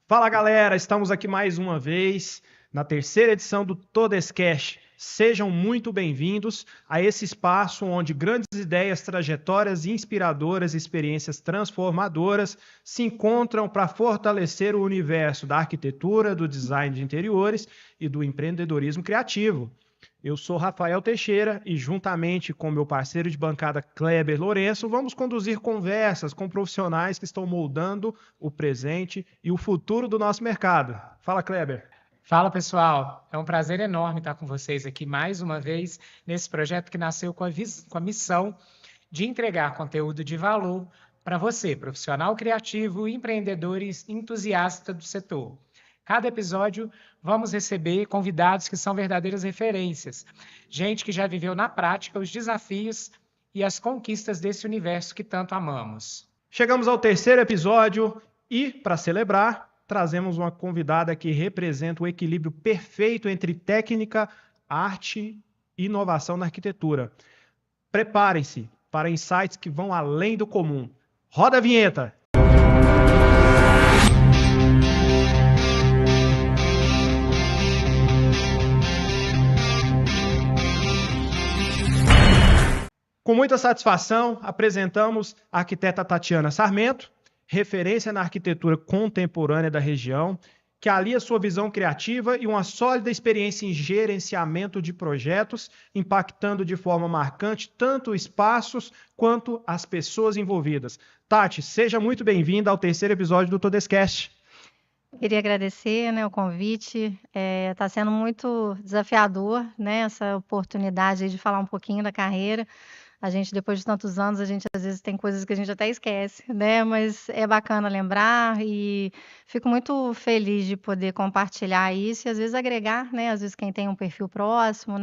Fala galera, estamos aqui mais uma vez na terceira edição do Todescast. Sejam muito bem-vindos a esse espaço onde grandes ideias, trajetórias inspiradoras e experiências transformadoras se encontram para fortalecer o universo da arquitetura, do design de interiores e do empreendedorismo criativo. Eu sou Rafael Teixeira e, juntamente com meu parceiro de bancada Kleber Lourenço, vamos conduzir conversas com profissionais que estão moldando o presente e o futuro do nosso mercado. Fala, Kleber. Fala pessoal, é um prazer enorme estar com vocês aqui mais uma vez nesse projeto que nasceu com a missão de entregar conteúdo de valor para você, profissional criativo, empreendedor e entusiasta do setor. Cada episódio vamos receber convidados que são verdadeiras referências, gente que já viveu na prática os desafios e as conquistas desse universo que tanto amamos. Chegamos ao terceiro episódio e, para celebrar, trazemos uma convidada que representa o equilíbrio perfeito entre técnica, arte e inovação na arquitetura. Preparem-se para insights que vão além do comum. Roda a vinheta! Com muita satisfação, apresentamos a arquiteta Tatiana Sarmento, referência na arquitetura contemporânea da região, que alia sua visão criativa e uma sólida experiência em gerenciamento de projetos, impactando de forma marcante tanto os espaços quanto as pessoas envolvidas. Tati, seja muito bem-vinda ao terceiro episódio do Todescast. Queria agradecer, o convite. Está sendo muito desafiador, essa oportunidade de falar um pouquinho da carreira. A gente, depois de tantos anos, a gente às vezes tem coisas que a gente até esquece, mas é bacana lembrar e fico muito feliz de poder compartilhar isso e às vezes agregar, às vezes quem tem um perfil próximo,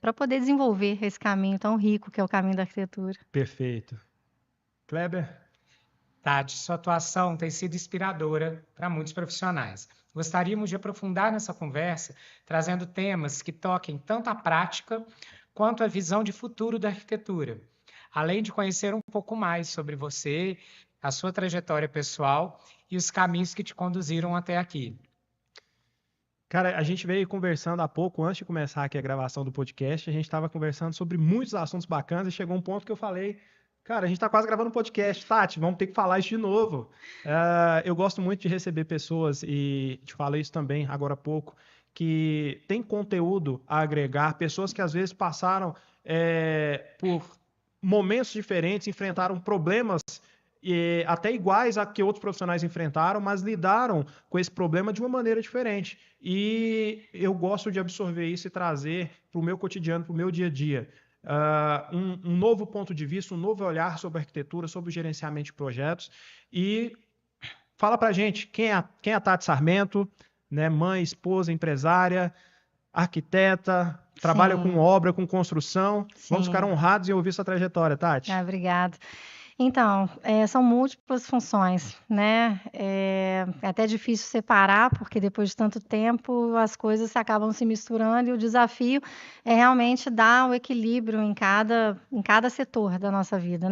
para poder desenvolver esse caminho tão rico que é o caminho da arquitetura. Perfeito. Kleber? Tati, sua atuação tem sido inspiradora para muitos profissionais. Gostaríamos de aprofundar nessa conversa, trazendo temas que toquem tanto a prática quanto a visão de futuro da arquitetura, além de conhecer um pouco mais sobre você, a sua trajetória pessoal e os caminhos que te conduziram até aqui. Cara, a gente veio conversando há pouco, antes de começar aqui a gravação do podcast, a gente estava conversando sobre muitos assuntos bacanas e chegou um ponto que eu falei, cara, a gente está quase gravando um podcast, Tati, vamos ter que falar isso de novo. Eu gosto muito de receber pessoas, e te falei isso também agora há pouco, que tem conteúdo a agregar, pessoas que às vezes passaram por momentos diferentes, enfrentaram problemas até iguais a que outros profissionais enfrentaram, mas lidaram com esse problema de uma maneira diferente. E eu gosto de absorver isso e trazer para o meu cotidiano, para o meu dia a dia. Um novo ponto de vista, um novo olhar sobre a arquitetura, sobre o gerenciamento de projetos. E fala para a gente quem é a Tati Sarmento, mãe, esposa, empresária, arquiteta, trabalha com obra, com construção. Sim. Vamos ficar honrados em ouvir sua trajetória, Tati. Obrigada. Então, são múltiplas funções, É até difícil separar, porque depois de tanto tempo as coisas acabam se misturando e o desafio é realmente dar o equilíbrio em cada setor da nossa vida,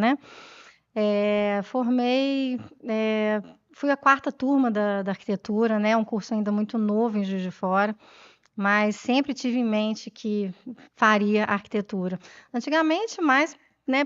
Fui a quarta turma da arquitetura, um curso ainda muito novo em Juiz de Fora, mas sempre tive em mente que faria arquitetura. Antigamente, mais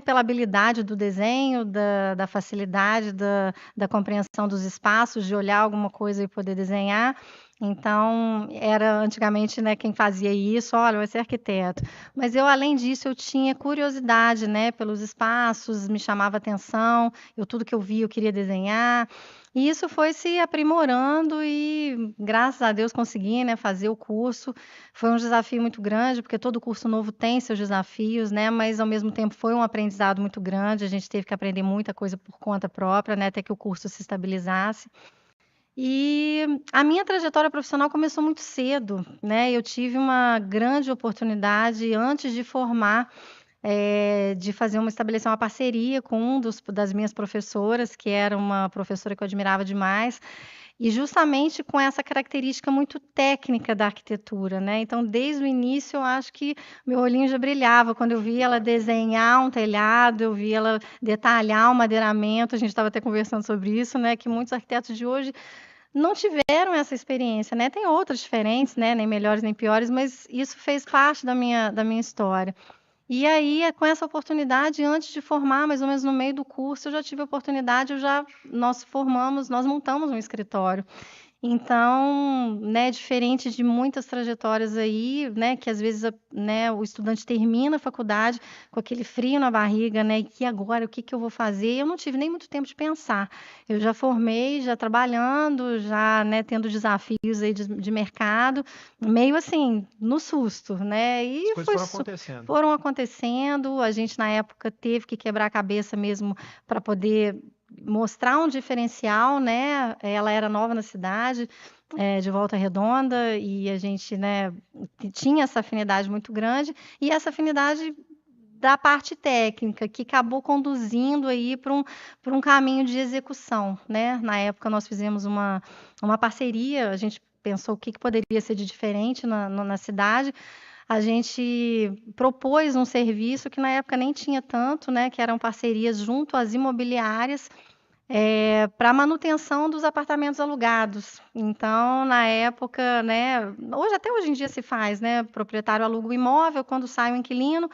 pela habilidade do desenho, da facilidade, da compreensão dos espaços, de olhar alguma coisa e poder desenhar. Então, era antigamente quem fazia isso, olha, vai ser arquiteto. Mas eu, além disso, eu tinha curiosidade pelos espaços, me chamava atenção, tudo que eu via eu queria desenhar. E isso foi se aprimorando e, graças a Deus, consegui fazer o curso. Foi um desafio muito grande, porque todo curso novo tem seus desafios, mas, ao mesmo tempo, foi um aprendizado muito grande. A gente teve que aprender muita coisa por conta própria, até que o curso se estabilizasse. E a minha trajetória profissional começou muito cedo, Eu tive uma grande oportunidade, antes de formar, de estabelecer uma parceria com das minhas professoras, que era uma professora que eu admirava demais, e justamente com essa característica muito técnica da arquitetura, Então, desde o início, eu acho que meu olhinho já brilhava quando eu via ela desenhar um telhado, eu via ela detalhar um madeiramento. A gente estava até conversando sobre isso, que muitos arquitetos de hoje não tiveram essa experiência, né? Tem outras diferentes, né? Nem melhores nem piores, mas isso fez parte da minha história. E aí, com essa oportunidade, antes de formar, mais ou menos no meio do curso, eu já tive a oportunidade, nós montamos um escritório. Então, né, diferente de muitas trajetórias aí, né, que às vezes, né, o estudante termina a faculdade com aquele frio na barriga, né, e agora o que que eu vou fazer? Eu não tive nem muito tempo de pensar. Eu já formei, já trabalhando, já, né, tendo desafios aí de mercado, meio assim, no susto, né? As E coisas foram acontecendo. foram acontecendo. A gente na época teve que quebrar a cabeça mesmo para poder mostrar um diferencial, né? Ela era nova na cidade, de Volta Redonda, e a gente, né, tinha essa afinidade muito grande, e essa afinidade da parte técnica, que acabou conduzindo aí para um caminho de execução, né? Na época nós fizemos uma parceria, a gente pensou o que poderia ser de diferente na cidade. A gente propôs um serviço que na época nem tinha tanto, né? Que eram parcerias junto às imobiliárias para manutenção dos apartamentos alugados. Então, na época, né, até hoje em dia se faz, né? O proprietário aluga o imóvel, quando sai o inquilino,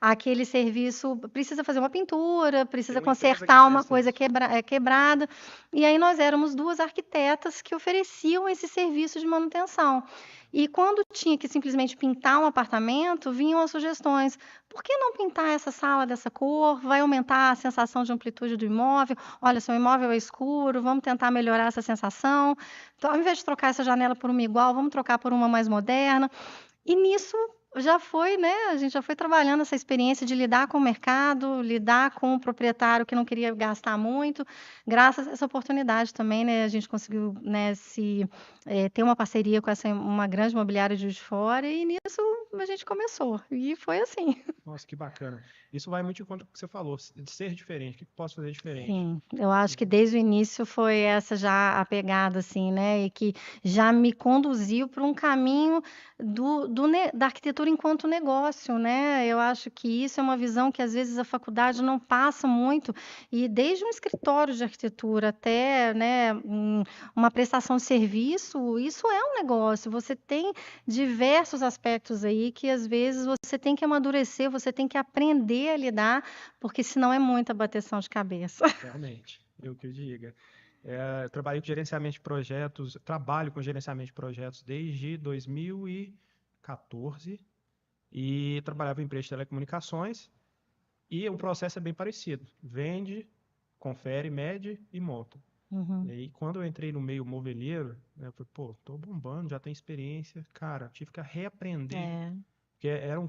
aquele serviço precisa fazer uma pintura, precisa consertar uma coisa quebrada. E aí nós éramos duas arquitetas que ofereciam esse serviço de manutenção. E quando tinha que simplesmente pintar um apartamento, vinham as sugestões. Por que não pintar essa sala dessa cor? Vai aumentar a sensação de amplitude do imóvel. Olha, seu imóvel é escuro, vamos tentar melhorar essa sensação. Então, ao invés de trocar essa janela por uma igual, vamos trocar por uma mais moderna. E nisso já foi, né? A gente já foi trabalhando essa experiência de lidar com o mercado, lidar com o proprietário que não queria gastar muito. Graças a essa oportunidade também, né? A gente conseguiu, né, ter uma parceria com uma grande imobiliária de Juiz de Fora, e nisso a gente começou. E foi assim. Nossa, que bacana. Isso vai muito em conta do que você falou, de ser diferente. O que eu posso fazer diferente? Sim, eu acho que desde o início foi essa já a pegada, assim, né? E que já me conduziu para um caminho da arquitetura enquanto negócio, né? Eu acho que isso é uma visão que às vezes a faculdade não passa muito, e desde um escritório de arquitetura até, né, uma prestação de serviço, isso é um negócio. Você tem diversos aspectos aí que às vezes você tem que amadurecer, você tem que aprender a lidar, porque senão é muita bateção de cabeça. Realmente, eu que o diga. Eu trabalho com gerenciamento de projetos, trabalho com gerenciamento de projetos desde 2014 e trabalhava em empresa de telecomunicações, e o processo é bem parecido. Vende, confere, mede e monta. Uhum. E aí, quando eu entrei no meio moveleiro, eu falei, pô, tô bombando, já tenho experiência. Cara, tive que reaprender, porque eram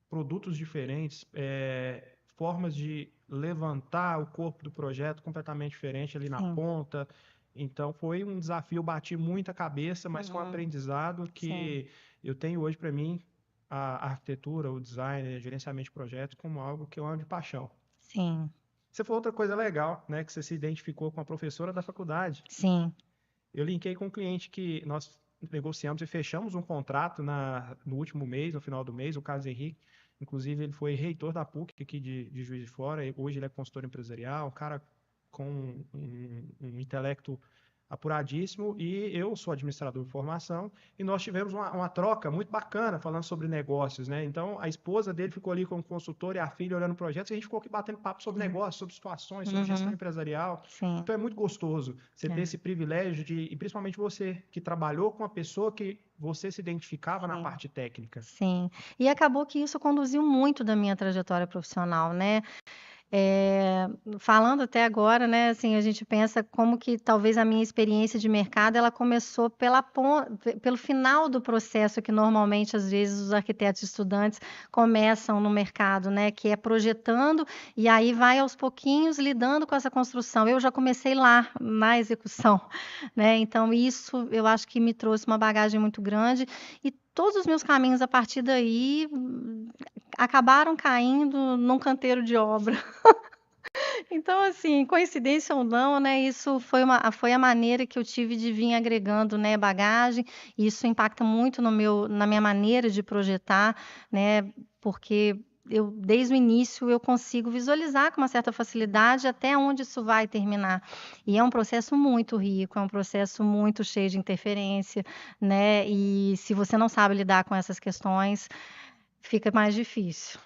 produtos diferentes, formas de levantar o corpo do projeto completamente diferente ali na Sim. ponta. Então foi um desafio, eu bati muita cabeça, mas foi um aprendizado que eu tenho hoje para mim a arquitetura, o design, o gerenciamento de projetos como algo que eu amo de paixão. Sim. Você falou outra coisa legal, né, que você se identificou com a professora da faculdade. Sim. Eu linkei com um cliente que nós negociamos e fechamos um contrato no último mês, no final do mês, o Carlos Henrique. Inclusive, ele foi reitor da PUC aqui de Juiz de Fora. Hoje ele é consultor empresarial, um cara com um intelecto apuradíssimo, e eu sou administrador de formação, e nós tivemos uma troca muito bacana falando sobre negócios, né? Então, a esposa dele ficou ali como consultor e a filha olhando projetos, e a gente ficou aqui batendo papo sobre negócios, sobre situações, sobre gestão empresarial. Sim. Então, é muito gostoso você ter esse privilégio e principalmente você que trabalhou com uma pessoa que você se identificava na parte técnica. Sim. E acabou que isso conduziu muito da minha trajetória profissional, né? Falando até agora, né, assim, a gente pensa como que talvez a minha experiência de mercado ela começou pelo final do processo que normalmente às vezes os arquitetos estudantes começam no mercado, né, que é projetando e aí vai aos pouquinhos lidando com essa construção. Eu já comecei lá na execução, né? Então isso eu acho que me trouxe uma bagagem muito grande, e todos os meus caminhos a partir daí acabaram caindo num canteiro de obra. Então, assim, coincidência ou não, né, isso foi a maneira que eu tive de vir agregando, né, bagagem, e isso impacta muito na minha maneira de projetar, né, porque desde o início, eu consigo visualizar com uma certa facilidade até onde isso vai terminar. E é um processo muito rico, é um processo muito cheio de interferência, né? E se você não sabe lidar com essas questões, fica mais difícil.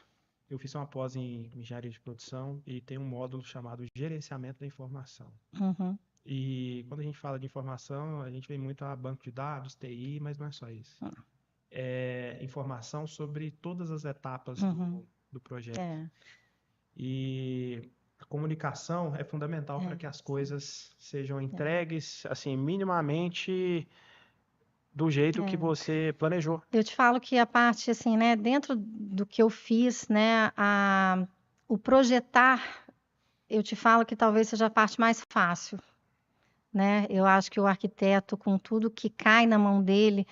Eu fiz uma pós em engenharia de produção e tem um módulo chamado gerenciamento da informação. Uhum. E quando a gente fala de informação, a gente vem muito a banco de dados, TI, mas não é só isso. É informação sobre todas as etapas do projeto. E a comunicação é fundamental para que as coisas sejam entregues, assim, minimamente do jeito que você planejou. Eu te falo que a parte, assim, né, dentro do que eu fiz, né, o projetar, eu te falo que talvez seja a parte mais fácil, né? Eu acho que o arquiteto, com tudo que cai na mão dele,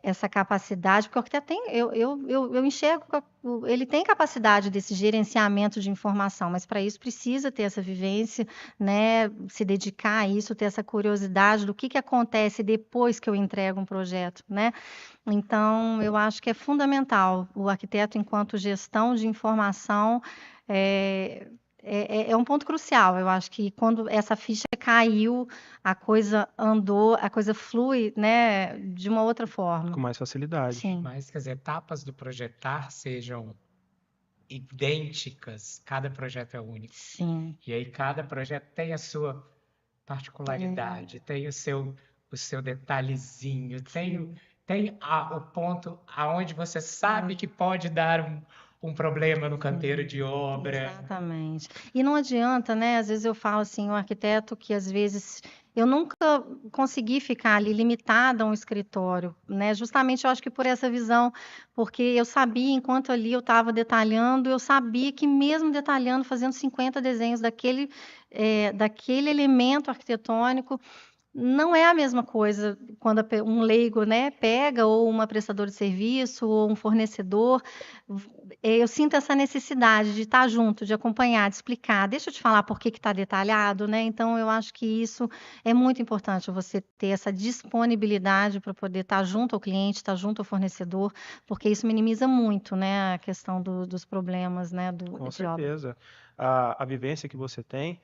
essa capacidade, porque o arquiteto tem, eu enxergo que ele tem capacidade desse gerenciamento de informação, mas para isso precisa ter essa vivência, né? Se dedicar a isso, ter essa curiosidade do que acontece depois que eu entrego um projeto, né? Então, eu acho que é fundamental o arquiteto, enquanto gestão de informação, é um ponto crucial. Eu acho que quando essa ficha caiu, a coisa andou, a coisa flui, né, de uma outra forma. Com mais facilidade. Sim. Mas que as etapas do projetar sejam idênticas, cada projeto é único. Sim. E aí cada projeto tem a sua particularidade, tem o seu detalhezinho, tem o ponto aonde você sabe que pode dar um problema no canteiro de obra. Exatamente. E não adianta, né? Às vezes eu falo assim, o arquiteto que às vezes eu nunca consegui ficar ali limitada a um escritório, né? Justamente eu acho que por essa visão, porque eu sabia, enquanto ali eu estava detalhando, eu sabia que mesmo detalhando, fazendo 50 desenhos daquele elemento arquitetônico, não é a mesma coisa quando um leigo, né, pega, ou uma prestadora de serviço, ou um fornecedor. Eu sinto essa necessidade de estar junto, de acompanhar, de explicar. Deixa eu te falar por que está detalhado, né? Então, eu acho que isso é muito importante, você ter essa disponibilidade para poder estar junto ao cliente, estar junto ao fornecedor, porque isso minimiza muito, né, a questão dos problemas, né, Com de obra. certeza. A vivência que você tem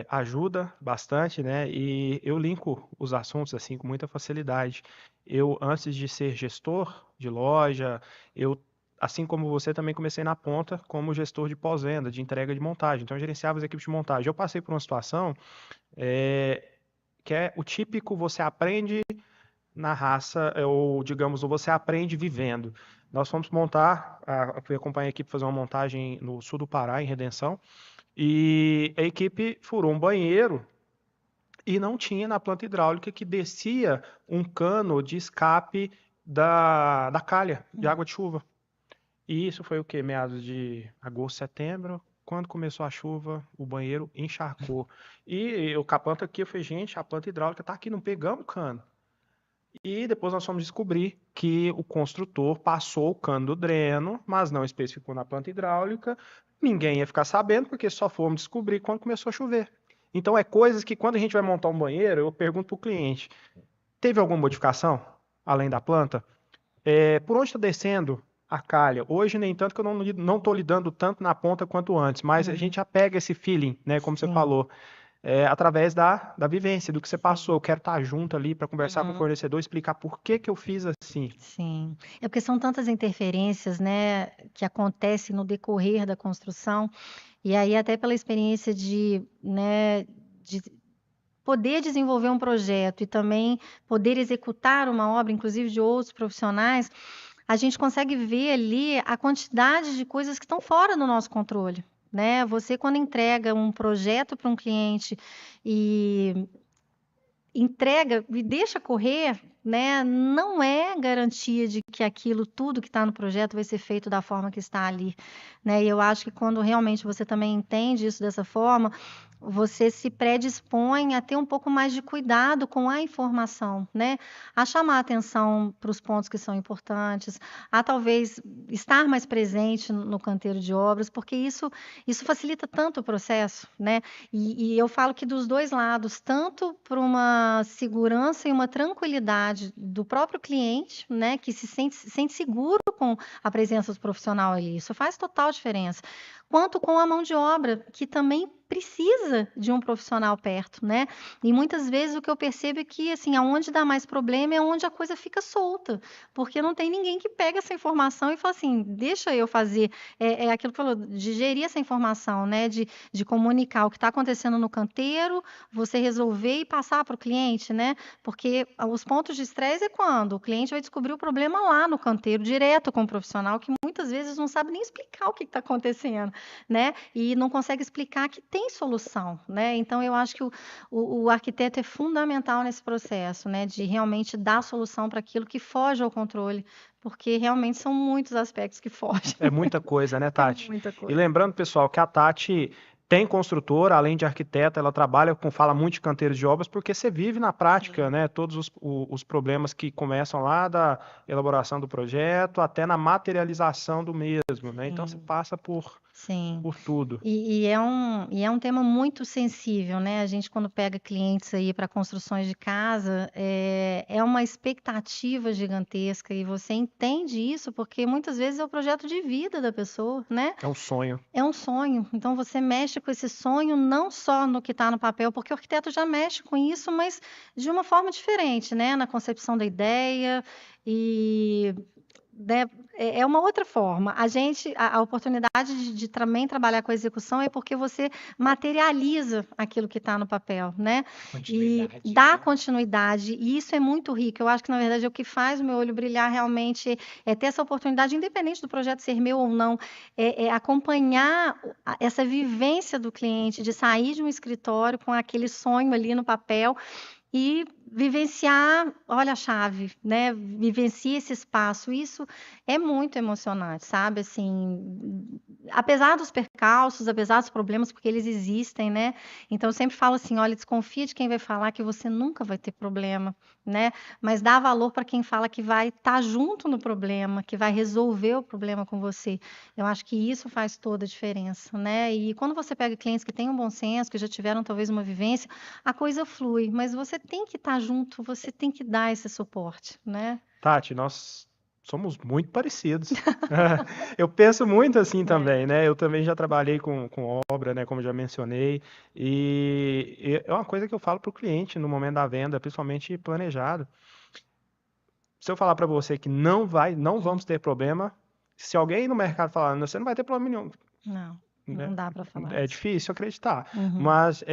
ajuda bastante, né? E eu linko os assuntos assim com muita facilidade. Eu, antes de ser gestor de loja, assim como você, também comecei na ponta como gestor de pós-venda, de entrega de montagem. Então, eu gerenciava as equipes de montagem. Eu passei por uma situação que é o típico: você aprende na raça, ou digamos, ou você aprende vivendo. Nós fomos montar, fui acompanhar a equipe fazer uma montagem no sul do Pará, em Redenção, e a equipe furou um banheiro e não tinha na planta hidráulica que descia um cano de escape da calha, de água de chuva. E isso foi o quê? Meados de agosto, setembro. Quando começou a chuva, o banheiro encharcou. E eu com a planta aqui, eu falei, gente, a planta hidráulica tá aqui, não pegamos o cano. E depois nós fomos descobrir que o construtor passou o cano do dreno, mas não especificou na planta hidráulica. Ninguém ia ficar sabendo, porque só fomos descobrir quando começou a chover. Então, é coisas que, quando a gente vai montar um banheiro, eu pergunto para o cliente: teve alguma modificação, além da planta? Por onde está descendo a calha? Hoje, nem tanto, que eu não estou lidando tanto na ponta quanto antes, mas a gente já pega esse feeling, né, como você falou, através da vivência, do que você passou. Eu quero estar junto ali para conversar com o fornecedor, explicar por que eu fiz assim. Sim, é porque são tantas interferências, né, que acontecem no decorrer da construção, e aí até pela experiência né, de poder desenvolver um projeto e também poder executar uma obra, inclusive de outros profissionais, a gente consegue ver ali a quantidade de coisas que estão fora do nosso controle, né? Você, quando entrega um projeto para um cliente e entrega e deixa correr, né? Não é garantia de que aquilo tudo que está no projeto vai ser feito da forma que está ali, né? E eu acho que quando realmente você também entende isso dessa forma, você se predispõe a ter um pouco mais de cuidado com a informação, né? A chamar atenção para os pontos que são importantes, a talvez estar mais presente no canteiro de obras, porque isso facilita tanto o processo, né? E eu falo que dos dois lados, tanto por uma segurança e uma tranquilidade do próprio cliente, né? Que se sente seguro com a presença do profissional ali. Isso faz total diferença. Quanto com a mão de obra, que também precisa de um profissional perto, né? E muitas vezes o que eu percebo é que, assim, aonde dá mais problema é onde a coisa fica solta, porque não tem ninguém que pega essa informação e fala assim, deixa eu fazer, é aquilo que falou, de gerir essa informação, né? De comunicar o que está acontecendo no canteiro, você resolver e passar para o cliente, né? Porque os pontos de estresse é quando o cliente vai descobrir o problema lá no canteiro, direto com o profissional, que muitas vezes não sabe nem explicar o que está acontecendo, né? E não consegue explicar que tem solução, né? Então, eu acho que o arquiteto é fundamental nesse processo, né? De realmente dar solução para aquilo que foge ao controle, porque realmente são muitos aspectos que fogem. É muita coisa, né, É Tati? muita E coisa. lembrando, pessoal, que a Tati tem construtora, além de arquiteta, ela fala muito de canteiros de obras, porque você vive na prática, né, todos os problemas que começam lá da elaboração do projeto até na materialização do mesmo, né? Então você passa Sim. por tudo. E é um tema muito sensível, né? A gente, quando pega clientes aí para construções de casa, é uma expectativa gigantesca e você entende isso porque muitas vezes é o projeto de vida da pessoa, né? É um sonho. É um sonho. Então você mexe com esse sonho não só no que está no papel, porque o arquiteto já mexe com isso, mas de uma forma diferente, né? Na concepção da ideia e né, é uma outra forma. A oportunidade de também trabalhar com a execução é porque você materializa aquilo que está no papel, né? E Continuidade, dá né? continuidade, e isso é muito rico. Eu acho que, na verdade, é o que faz o meu olho brilhar realmente é ter essa oportunidade, independente do projeto ser meu ou não, é acompanhar essa vivência do cliente, de sair de um escritório com aquele sonho ali no papel e vivenciar, olha a chave, né? Vivencia esse espaço. Isso é muito emocionante, sabe? Assim, apesar dos percalços, apesar dos problemas, porque eles existem, né? Então eu sempre falo assim, olha, desconfia de quem vai falar que você nunca vai ter problema, né? Mas dá valor para quem fala que vai estar junto no problema, que vai resolver o problema com você. Eu acho que isso faz toda a diferença, né? E quando você pega clientes que têm um bom senso, que já tiveram talvez uma vivência, a coisa flui, mas você tem que estar junto, você tem que dar esse suporte, né? Tati, nós somos muito parecidos. Eu penso muito assim também, né? Eu também já trabalhei com obra, né? Como já mencionei. E é uma coisa que eu falo para o cliente no momento da venda, principalmente planejado. Se eu falar para você que não vamos ter problema, se alguém no mercado falar, você não vai ter problema nenhum, Não, né? não dá para falar É isso. difícil acreditar. Uhum, Mas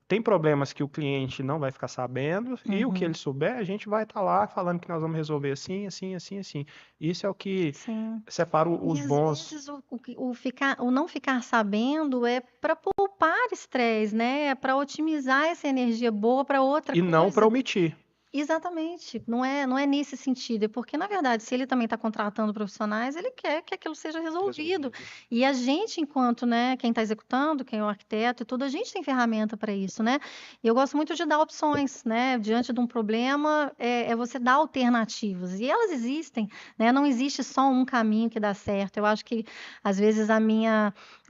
tem problemas que o cliente não vai ficar sabendo e o que ele uhum. souber, a gente vai estar lá falando que nós vamos resolver assim, assim, assim, assim. Isso é o que Sim. separa E os às bons vezes o não ficar sabendo é para poupar estresse, né? É para otimizar essa energia boa para outra e não para coisa. omitir. Exatamente, não é nesse sentido, é porque, na verdade, se ele também está contratando profissionais, ele quer que aquilo seja resolvido. Resolvido. E a gente, enquanto, né, quem está executando, quem é o arquiteto e tudo, a gente tem ferramenta para isso, né? E eu gosto muito de dar opções, né? Diante de um problema, é você dar alternativas. E elas existem, né? Não existe só um caminho que dá certo. Eu acho que, às vezes,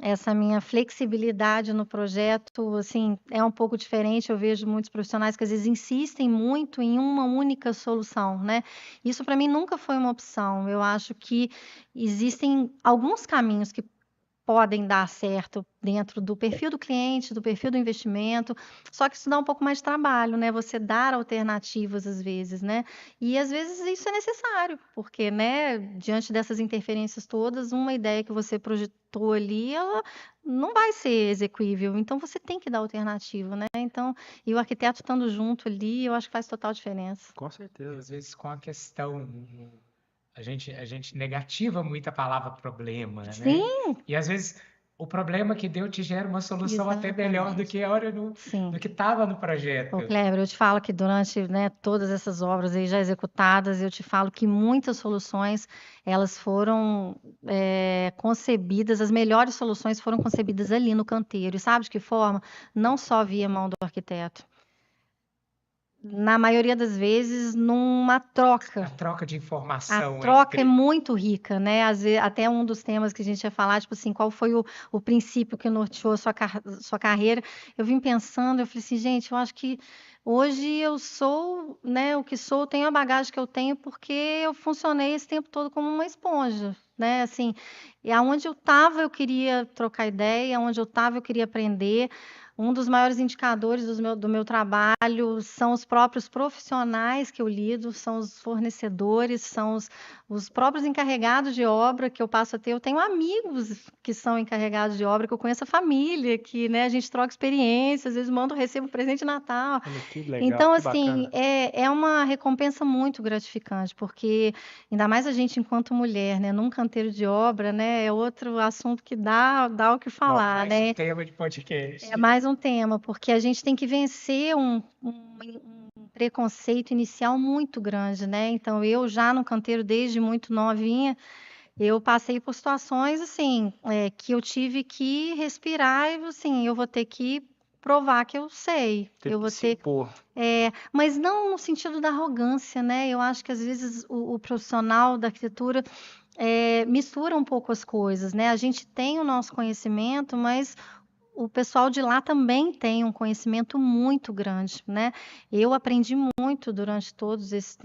essa minha flexibilidade no projeto, assim, é um pouco diferente. Eu vejo muitos profissionais que às vezes insistem muito em uma única solução, né? Isso para mim nunca foi uma opção. Eu acho que existem alguns caminhos que podem dar certo dentro do perfil do cliente, do perfil do investimento, só que isso dá um pouco mais de trabalho, né? Você dar alternativas às vezes, né? E às vezes isso é necessário, porque, né, diante dessas interferências todas, uma ideia que você projetou ali, ela não vai ser execuível, então você tem que dar alternativa, né? Então, e o arquiteto estando junto ali, eu acho que faz total diferença. Com E certeza. às vezes com a questão, a gente negativa muito a palavra problema, né? Sim, E às vezes o problema que deu te gera uma solução até melhor do Exatamente. que a hora Sim. do que estava no Ô, projeto. Kleber, eu te falo que durante, né, todas essas obras aí já executadas, eu te falo que muitas soluções, elas foram concebidas, as melhores soluções foram concebidas ali no canteiro. E sabe de que forma? Não só via mão do arquiteto. Na maioria das vezes, numa troca. A troca de A informação troca é entre. muito rica, né? Até um dos temas que a gente ia falar, tipo assim, qual foi o princípio que norteou sua carreira? Eu vim pensando, eu falei assim, gente, eu acho que hoje eu sou, né, o que sou, tenho a bagagem que eu tenho porque eu funcionei esse tempo todo como uma esponja, né? Assim, e aonde eu estava eu queria trocar ideia, aonde eu estava eu queria aprender. Um dos maiores indicadores do meu trabalho são os próprios profissionais que eu lido, são os fornecedores, são os próprios encarregados de obra que eu passo a ter. Eu tenho amigos que são encarregados de obra, que eu conheço a família, que, né, a gente troca experiências, às vezes mando, recebo presente de Natal. Olha que legal, Então, que assim, bacana. é uma recompensa muito gratificante, porque ainda mais a gente enquanto mulher, né, num canteiro de obra, né, é outro assunto que dá o que falar, Mais um né? tema de É podcast. mais um tema, porque a gente tem que vencer um preconceito inicial muito grande, né? Então, eu já no canteiro, desde muito novinha, eu passei por situações, assim, que eu tive que respirar e, assim, eu vou ter que provar que eu sei. Teve Eu que vou se ter... impor. mas não no sentido da arrogância, né? Eu acho que, às vezes, o profissional da arquitetura mistura um pouco as coisas, né? A gente tem o nosso conhecimento, mas o pessoal de lá também tem um conhecimento muito grande, né? Eu aprendi muito durante todo esse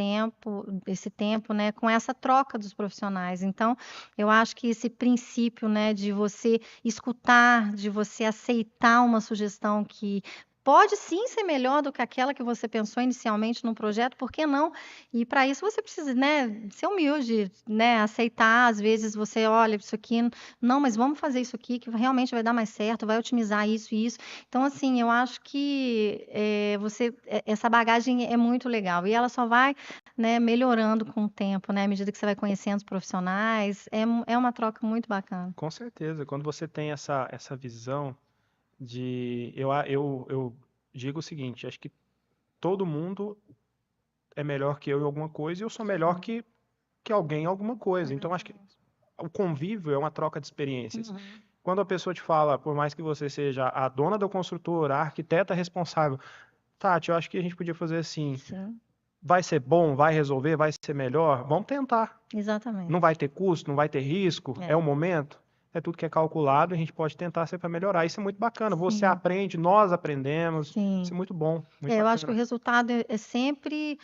tempo, né, com essa troca dos profissionais. Então, eu acho que esse princípio, né, de você escutar, de você aceitar uma sugestão que pode sim ser melhor do que aquela que você pensou inicialmente no projeto, por que não? E para isso você precisa, né, ser humilde, né, aceitar. Às vezes você olha isso aqui, não, mas vamos fazer isso aqui que realmente vai dar mais certo, vai otimizar isso e isso. Então, assim, eu acho que essa bagagem é muito legal e ela só vai, né, melhorando com o tempo, né, à medida que você vai conhecendo os profissionais. É uma troca muito bacana. Com certeza, quando você tem essa visão de. Eu digo o seguinte: acho que todo mundo é melhor que eu em alguma coisa e eu sou melhor que alguém em alguma coisa. Então, acho que o convívio é uma troca de experiências. Uhum. Quando a pessoa te fala, por mais que você seja a dona da construtora, a arquiteta responsável, Tati, eu acho que a gente podia fazer assim. Sim, Vai ser bom, vai resolver, vai ser melhor? Vamos tentar. Não exatamente. vai ter custo, não vai ter risco, é É, o momento. É tudo que é calculado, a gente pode tentar sempre para melhorar. Isso é muito bacana. Você sim, aprende, nós aprendemos. Isso sim. é muito bom, muito Eu acho que o bacana. resultado é sempre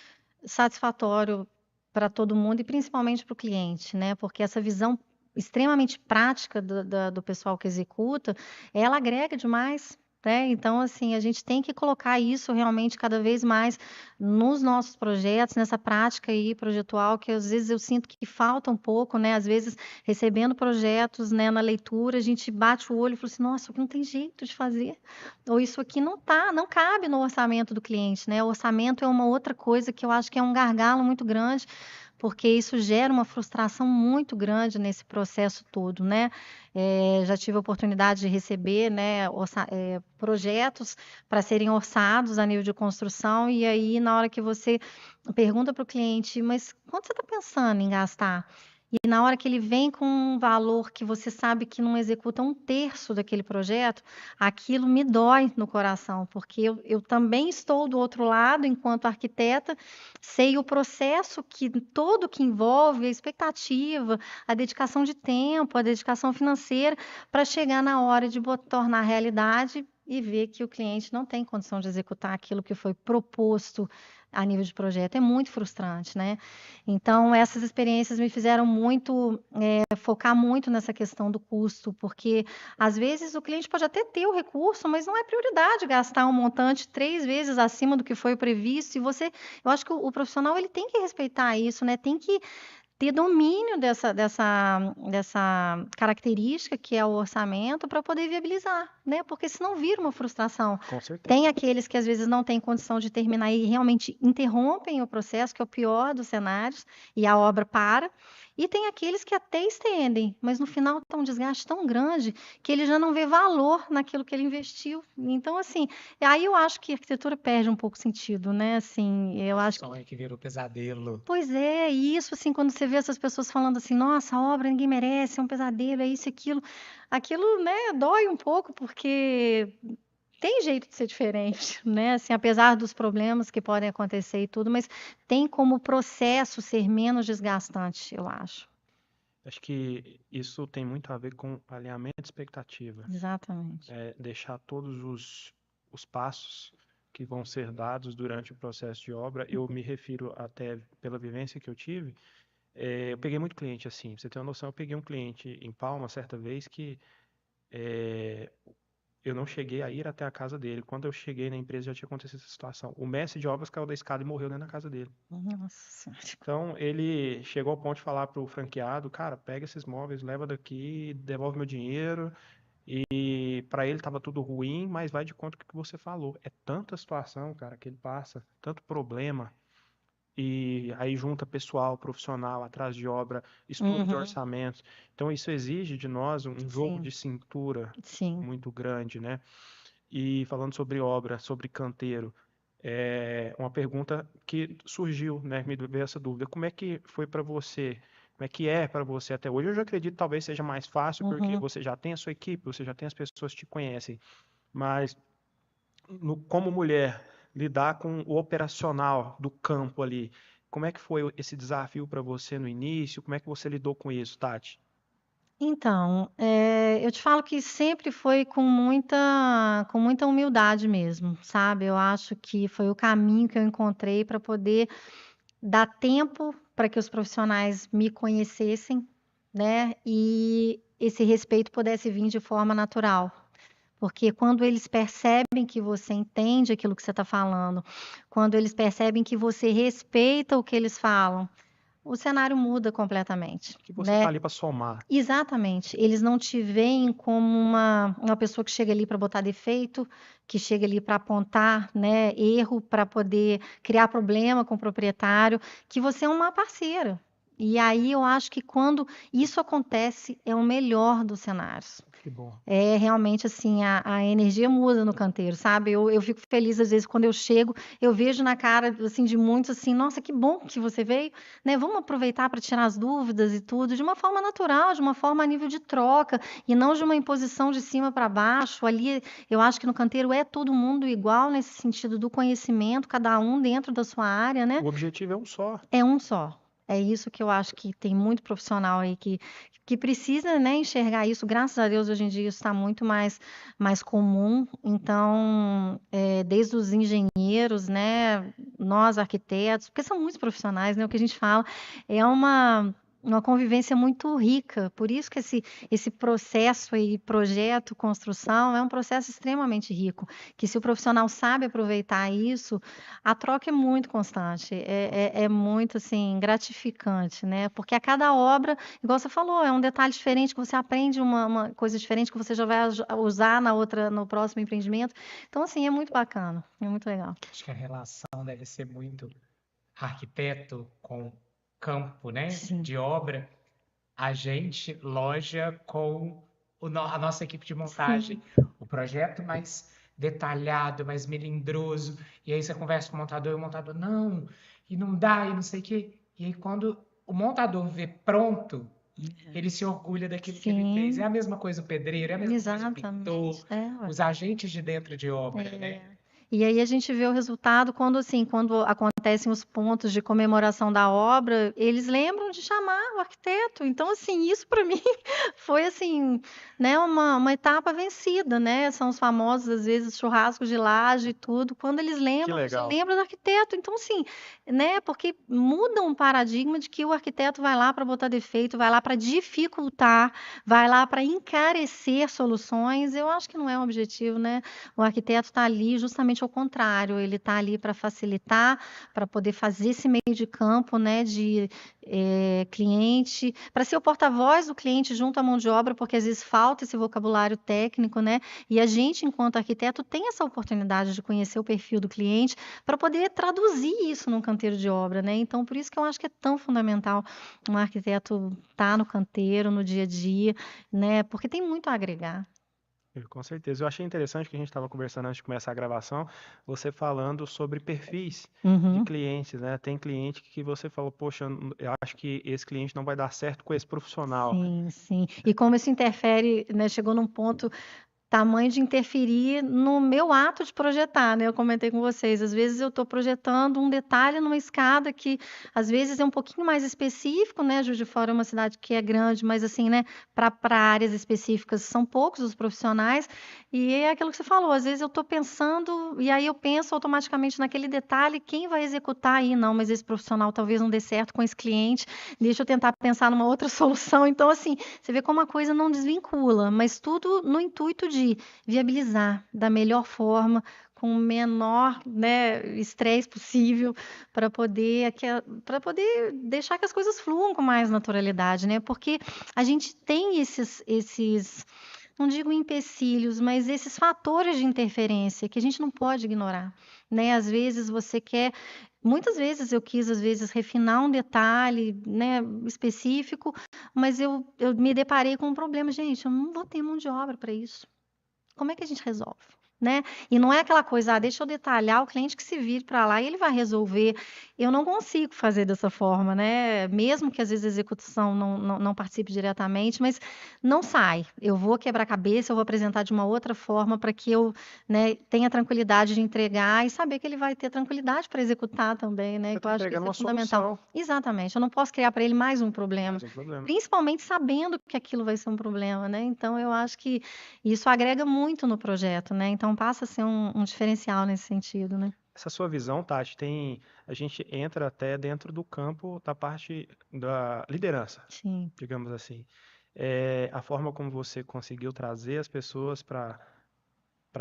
satisfatório para todo mundo e principalmente para o cliente, né? Porque essa visão extremamente prática do pessoal que executa, ela agrega demais, né? Então, assim, a gente tem que colocar isso realmente cada vez mais nos nossos projetos, nessa prática aí projetual, que às vezes eu sinto que falta um pouco, né? Às vezes, recebendo projetos, né, na leitura, a gente bate o olho e fala assim, nossa, isso aqui não tem jeito de fazer. Ou isso aqui não cabe no orçamento do cliente, né? O orçamento é uma outra coisa que eu acho que é um gargalo muito grande, porque isso gera uma frustração muito grande nesse processo todo, né? Já tive a oportunidade de receber, né, projetos para serem orçados a nível de construção, e aí, na hora que você pergunta para o cliente, mas quanto você está pensando em gastar? E na hora que ele vem com um valor que você sabe que não executa um terço daquele projeto, aquilo me dói no coração, porque eu também estou do outro lado, enquanto arquiteta, sei o processo todo que envolve, a expectativa, a dedicação de tempo, a dedicação financeira, para chegar na hora de tornar realidade e ver que o cliente não tem condição de executar aquilo que foi proposto a nível de projeto. É muito frustrante, né? Então, essas experiências me fizeram muito focar muito nessa questão do custo, porque às vezes o cliente pode até ter o recurso, mas não é prioridade gastar um montante 3 vezes acima do que foi previsto. Eu acho que o profissional ele tem que respeitar isso, né? Tem que ter domínio dessa característica que é o orçamento para poder viabilizar, né? Porque senão vira uma frustração. Com certeza. Tem aqueles que às vezes não têm condição de terminar e realmente interrompem o processo, que é o pior dos cenários, e a obra para. E tem aqueles que até estendem, mas no final está um desgaste tão grande que ele já não vê valor naquilo que ele investiu. Então, assim, aí eu acho que a arquitetura perde um pouco o sentido, né? Assim, eu acho que. Sonho que virou pesadelo. Pois é, e isso, assim, quando você vê essas pessoas falando assim, nossa, a obra ninguém merece, é um pesadelo, é isso, aquilo, né, dói um pouco, porque tem jeito de ser diferente, né? Assim, apesar dos problemas que podem acontecer e tudo, mas tem como o processo ser menos desgastante, eu acho. Acho que isso tem muito a ver com alinhamento de expectativa. Exatamente. Deixar todos os passos que vão ser dados durante o processo de obra. Eu me refiro até pela vivência que eu tive. Eu peguei muito cliente assim. Pra você ter uma noção, eu peguei um cliente em Palma certa vez que eu não cheguei a ir até a casa dele. Quando eu cheguei na empresa já tinha acontecido essa situação. O mestre de obras caiu da escada e morreu dentro da casa dele. Nossa Senhora. Então ele chegou ao ponto de falar pro franqueado, cara, pega esses móveis, leva daqui, devolve meu dinheiro. E para ele tava tudo ruim, mas vai de conta com o que você falou. É tanta situação, cara, que ele passa, tanto problema. E aí junta pessoal, profissional, atrás de obra, estudo de Uhum, orçamentos. Então isso exige de nós um jogo sim, de cintura sim. muito grande, né? E falando sobre obra, sobre canteiro, uma pergunta que surgiu, né? Me veio essa dúvida. Como é que foi para você? Como é que é para você até hoje? Eu já acredito que talvez seja mais fácil, porque Uhum. você já tem a sua equipe, você já tem as pessoas que te conhecem. Mas como mulher, lidar com o operacional do campo ali, como é que foi esse desafio para você no início? Como é que você lidou com isso, Tati? Então, eu te falo que sempre foi com muita humildade mesmo, sabe? Eu acho que foi o caminho que eu encontrei para poder dar tempo para que os profissionais me conhecessem, né? E esse respeito pudesse vir de forma natural. Porque quando eles percebem que você entende aquilo que você está falando, quando eles percebem que você respeita o que eles falam, o cenário muda completamente, Que você está né? ali para somar. Exatamente. Eles não te veem como uma pessoa que chega ali para botar defeito, que chega ali para apontar, né, erro, para poder criar problema com o proprietário, que você é uma parceira. E aí eu acho que quando isso acontece, é o melhor dos cenários. Que bom. É realmente assim, a energia muda no canteiro, sabe? Eu fico feliz às vezes quando eu chego, eu vejo na cara assim de muitos assim, nossa, que bom que você veio, né? Vamos aproveitar para tirar as dúvidas e tudo, de uma forma natural, de uma forma a nível de troca e não de uma imposição de cima para baixo. Ali, eu acho que no canteiro é todo mundo igual nesse sentido do conhecimento, cada um dentro da sua área, né? O objetivo é um só. É um só. É isso que eu acho que tem muito profissional aí que precisa, né, enxergar isso. Graças a Deus, hoje em dia, isso está muito mais comum. Então, desde os engenheiros, né, nós arquitetos, porque são muitos profissionais, né, o que a gente fala, é uma convivência muito rica. Por isso que esse processo aí, projeto, construção, é um processo extremamente rico. Que se o profissional sabe aproveitar isso, a troca é muito constante, é muito assim gratificante, né? Porque a cada obra, igual você falou, é um detalhe diferente que você aprende uma coisa diferente que você já vai usar no próximo empreendimento. Então, assim, é muito bacana, é muito legal. Acho que a relação deve ser muito arquiteto com campo, né, Sim, de obra, a gente, loja, com a nossa equipe de sim, montagem. O projeto mais detalhado, mais melindroso. E aí você conversa com o montador, não, e não dá, e não sei o quê. E aí quando o montador vê pronto, ele se orgulha daquilo que ele fez. É sim, a mesma coisa o pedreiro, é a mesma coisa o pintor, exatamente. Ué. os agentes de dentro de obra, né? E aí a gente vê o resultado quando, assim, quando acontecem os pontos de comemoração da obra, eles lembram de chamar o arquiteto. Então, assim, isso para mim foi assim, né, uma etapa vencida, né? São os famosos, às vezes, churrascos de laje e tudo. Quando eles Que lembram, já legal. lembram do arquiteto. Então, assim, né? Porque muda um paradigma de que o arquiteto vai lá para botar defeito, vai lá para dificultar, vai lá para encarecer soluções. Eu acho que não é um objetivo, né? O arquiteto está ali justamente justamente ao contrário, ele está ali para facilitar, para poder fazer esse meio de campo, né, de cliente, para ser o porta-voz do cliente junto à mão de obra, porque às vezes falta esse vocabulário técnico, né? E a gente, enquanto arquiteto, tem essa oportunidade de conhecer o perfil do cliente para poder traduzir isso num canteiro de obra, né? Então, por isso que eu acho que é tão fundamental um arquiteto estar no canteiro, no dia a dia, né? Porque tem muito a agregar. Com certeza. Eu achei interessante que a gente estava conversando antes de começar a gravação, você falando sobre perfis de Uhum. clientes, né? Tem cliente que você falou, poxa, eu acho que esse cliente não vai dar certo com esse profissional. Sim, sim. E como isso interfere, né? Chegou num ponto tamanho de interferir no meu ato de projetar, né? Eu comentei com vocês, às vezes eu estou projetando um detalhe numa escada que às vezes é um pouquinho mais específico, né? Juiz de Fora é uma cidade que é grande, mas assim, né? Para áreas específicas são poucos os profissionais, e é aquilo que você falou, às vezes eu estou pensando, e aí eu penso automaticamente naquele detalhe, quem vai executar aí? Não, mas esse profissional talvez não dê certo com esse cliente, deixa eu tentar pensar numa outra solução. Então, assim, você vê como a coisa não desvincula, mas tudo no intuito de viabilizar da melhor forma, com o menor, né, estresse possível, para poder deixar que as coisas fluam com mais naturalidade, né? Porque a gente tem esses, não digo empecilhos, mas esses fatores de interferência que a gente não pode ignorar, né? Às vezes você quer. Muitas vezes eu quis, às vezes, refinar um detalhe, né, específico, mas eu me deparei com um problema, gente, eu não vou ter mão de obra para isso. Como é que a gente resolve? Né? E não é aquela coisa, deixa eu detalhar, o cliente que se vire para lá e ele vai resolver. Eu não consigo fazer dessa forma, né? Mesmo que às vezes a execução não participe diretamente, mas não sai. Eu vou quebrar a cabeça, eu vou apresentar de uma outra forma para que eu, né, tenha tranquilidade de entregar e saber que ele vai ter tranquilidade para executar também, né? Você Que eu está acho que entregando isso é uma fundamental. solução, Exatamente. Eu não posso criar para ele mais um problema, mais um problema. principalmente sabendo que aquilo vai ser um problema, né? Então eu acho que isso agrega muito no projeto, né? Então passa a ser um diferencial nesse sentido, né? Essa sua visão, Tati, a gente entra até dentro do campo da parte da liderança, Sim. digamos assim. A forma como você conseguiu trazer as pessoas para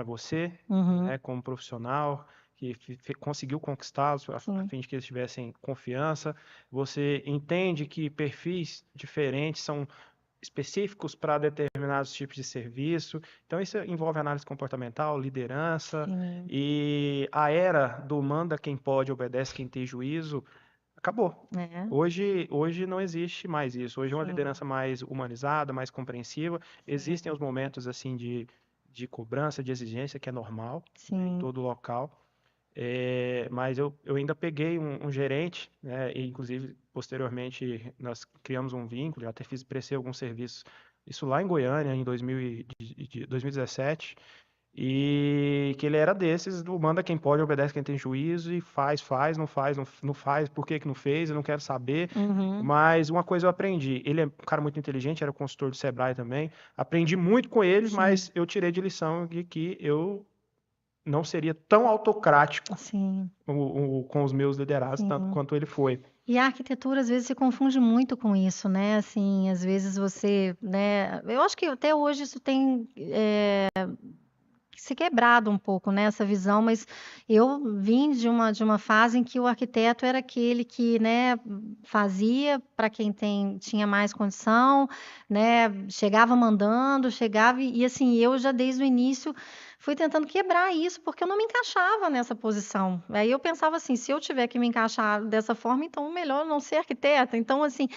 você, Uhum. né, como profissional, que conseguiu conquistá-los a Sim. fim de que eles tivessem confiança. Você entende que perfis diferentes são específicos para determinados tipos de serviço. Então, isso envolve análise comportamental, liderança, Sim. e a era do manda quem pode, obedece quem tem juízo, acabou. É. Hoje não existe mais isso. Hoje é uma Sim. liderança mais humanizada, mais compreensiva. Existem os momentos assim de cobrança, de exigência, que é normal, né, em Sim. todo local. Mas eu ainda peguei um gerente, né, e inclusive posteriormente nós criamos um vínculo, eu até prestei alguns serviços, isso lá em Goiânia, em 2017, e que ele era desses, do manda quem pode, obedece quem tem juízo, e faz, não faz, por que que não fez, eu não quero saber. Uhum. Mas uma coisa eu aprendi, ele é um cara muito inteligente, era consultor do Sebrae também, aprendi muito com ele, Sim. mas eu tirei de lição de que eu não seria tão autocrático Sim. com os meus liderados, tanto Sim. quanto ele foi. E a arquitetura às vezes se confunde muito com isso, né? Assim, às vezes você, né? Eu acho que até hoje isso tem se quebrado um pouco, né, essa visão, mas eu vim de uma fase em que o arquiteto era aquele que, né, fazia para quem tinha mais condição, né, chegava mandando, chegava e assim, eu já desde o início fui tentando quebrar isso, porque eu não me encaixava nessa posição. Aí eu pensava assim, se eu tiver que me encaixar dessa forma, então melhor não ser arquiteta. Então, assim,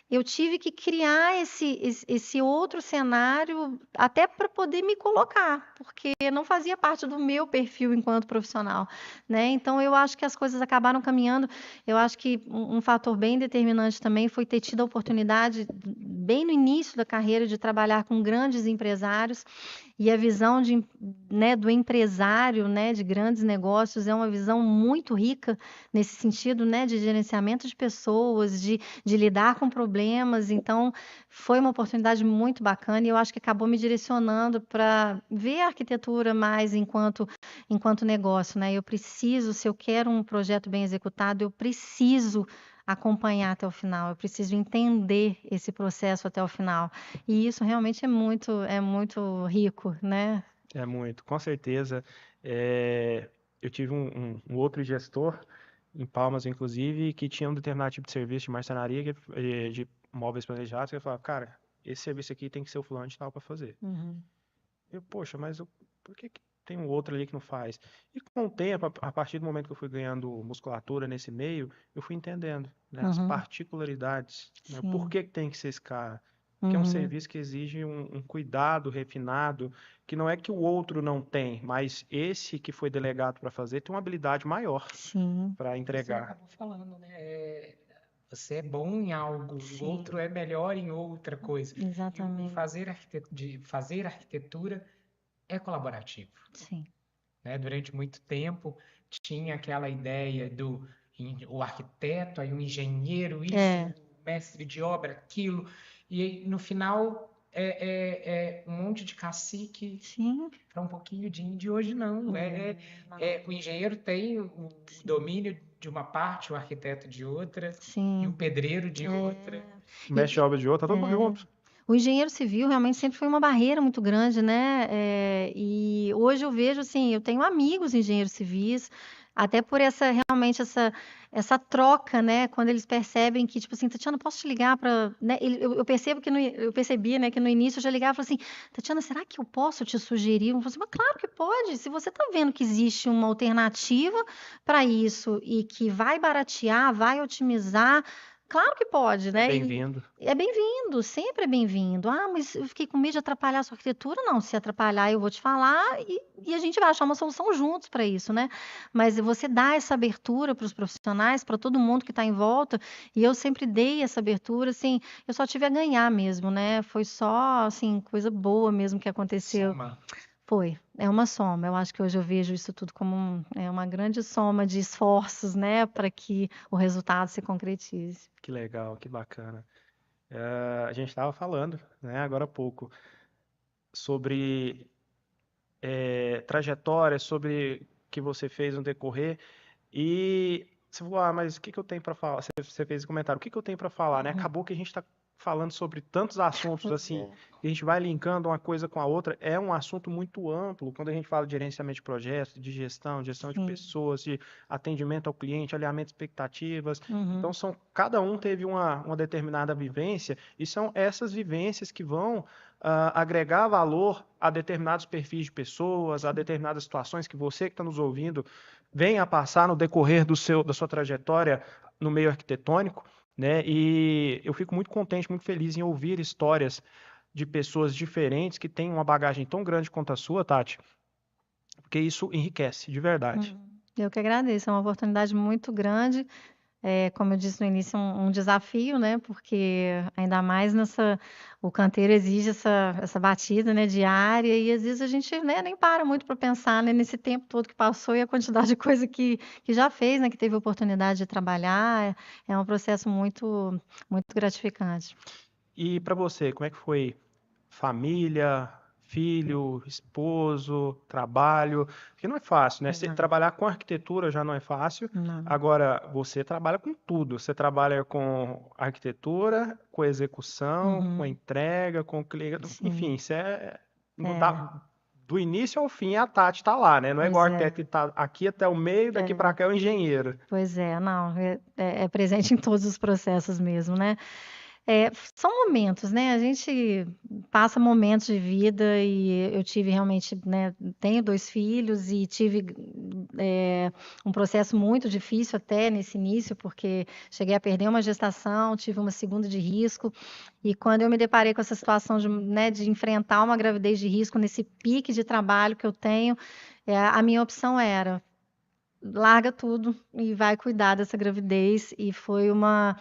eu tive que criar esse outro cenário até para poder me colocar, porque não fazia parte do meu perfil enquanto profissional, né? Então eu acho que as coisas acabaram caminhando. Eu acho que um fator bem determinante também foi ter tido a oportunidade, bem no início da carreira, de trabalhar com grandes empresários. E a visão né, do empresário, né, de grandes negócios é uma visão muito rica nesse sentido, né, de gerenciamento de pessoas, de lidar com problemas. Então, foi uma oportunidade muito bacana e eu acho que acabou me direcionando para ver a arquitetura mais enquanto negócio, né? Eu preciso, se eu quero um projeto bem executado, eu preciso acompanhar até o final, eu preciso entender esse processo até o final. E isso realmente é muito rico, né? É muito, com certeza. É, eu tive um outro gestor, em Palmas, inclusive, que tinha um determinado tipo de serviço de marcenaria, de móveis planejados, que ele falava, cara, esse serviço aqui tem que ser o fulano de tal para fazer. Poxa, mas por que tem um outro ali que não faz? E com o tempo, a partir do momento que eu fui ganhando musculatura nesse meio, eu fui entendendo, né, as particularidades, né, por que tem que ser esse cara. Porque é um serviço que exige um cuidado refinado, que não é que o outro não tem, mas esse que foi delegado para fazer tem uma habilidade maior para Você entregar. acabou falando, né? Você é bom em algo, o outro é melhor em outra coisa. E o Exatamente. fazer arquitetura é colaborativo, Sim. né? Durante muito tempo tinha aquela ideia o arquiteto, aí o engenheiro, isso, o mestre de obra, aquilo, e aí, no final é um monte de cacique Sim. para um pouquinho de índio. Hoje não. O engenheiro tem o domínio de uma parte, o arquiteto de outra, e o Sim. pedreiro de outra. O mestre de obra de outra, tá todo mundo junto. O engenheiro civil realmente sempre foi uma barreira muito grande, né? E hoje eu vejo, assim, eu tenho amigos engenheiros civis, até por realmente essa troca, né? Quando eles percebem que, tipo assim, Tatiana, posso te ligar para, né? Eu percebo que eu percebia, né, que no início eu já ligava e falava assim, Tatiana, será que eu posso te sugerir? Eu falei assim, mas claro que pode. Se você está vendo que existe uma alternativa para isso e que vai baratear, vai otimizar, claro que pode, né? Bem-vindo. É bem-vindo, sempre é bem-vindo. Ah, mas eu fiquei com medo de atrapalhar a sua arquitetura. Não, se atrapalhar, eu vou te falar e a gente vai achar uma solução juntos para isso, né? Mas você dá essa abertura para os profissionais, para todo mundo que está em volta, e eu sempre dei essa abertura, assim, eu só tive a ganhar mesmo, né? Foi só, assim, coisa boa mesmo que aconteceu. Soma. Foi, é uma soma. Eu acho que hoje eu vejo isso tudo como uma grande soma de esforços, né, para que o resultado se concretize. Que legal, que bacana. A gente estava falando, né, agora há pouco, sobre trajetória, sobre o que você fez no decorrer, e você falou, mas o que eu tenho para falar? Você fez esse comentário, o que eu tenho para falar, né? Acabou que a gente está falando sobre tantos assuntos assim, e a gente vai linkando uma coisa com a outra, é um assunto muito amplo, quando a gente fala de gerenciamento de projetos, de gestão de pessoas, de atendimento ao cliente, alinhamento de expectativas, então cada um teve uma determinada vivência, e são essas vivências que vão agregar valor a determinados perfis de pessoas, a determinadas situações que você que está nos ouvindo venha a passar no decorrer da sua trajetória no meio arquitetônico, né? E eu fico muito contente, muito feliz em ouvir histórias de pessoas diferentes que têm uma bagagem tão grande quanto a sua, Tati, porque isso enriquece, de verdade. Eu que agradeço, é uma oportunidade muito grande. Como eu disse no início, um desafio, né? Porque ainda mais o canteiro exige essa batida, né, diária, e às vezes a gente, né, nem para muito para pensar, né, nesse tempo todo que passou e a quantidade de coisa que já fez, né, que teve oportunidade de trabalhar. É um processo muito, muito gratificante. E para você, como é que foi família, filho, esposo, trabalho? Porque não é fácil, né? Trabalhar com arquitetura já não é fácil. Não. Agora, você trabalha com tudo. Você trabalha com arquitetura, com execução, com entrega, com cliente. Enfim, isso não dá. Do início ao fim, a Tati está lá, né? Não é igual o arquiteto que está aqui até o meio, daqui para cá é o engenheiro. Pois é, não, é presente em todos os processos mesmo, né? São momentos, né? A gente passa momentos de vida e eu tive realmente, né? Tenho 2 filhos e tive um processo muito difícil até nesse início, porque cheguei a perder uma gestação, tive uma segunda de risco, e quando eu me deparei com essa situação de enfrentar uma gravidez de risco nesse pique de trabalho que eu tenho, a minha opção era larga tudo e vai cuidar dessa gravidez. E foi uma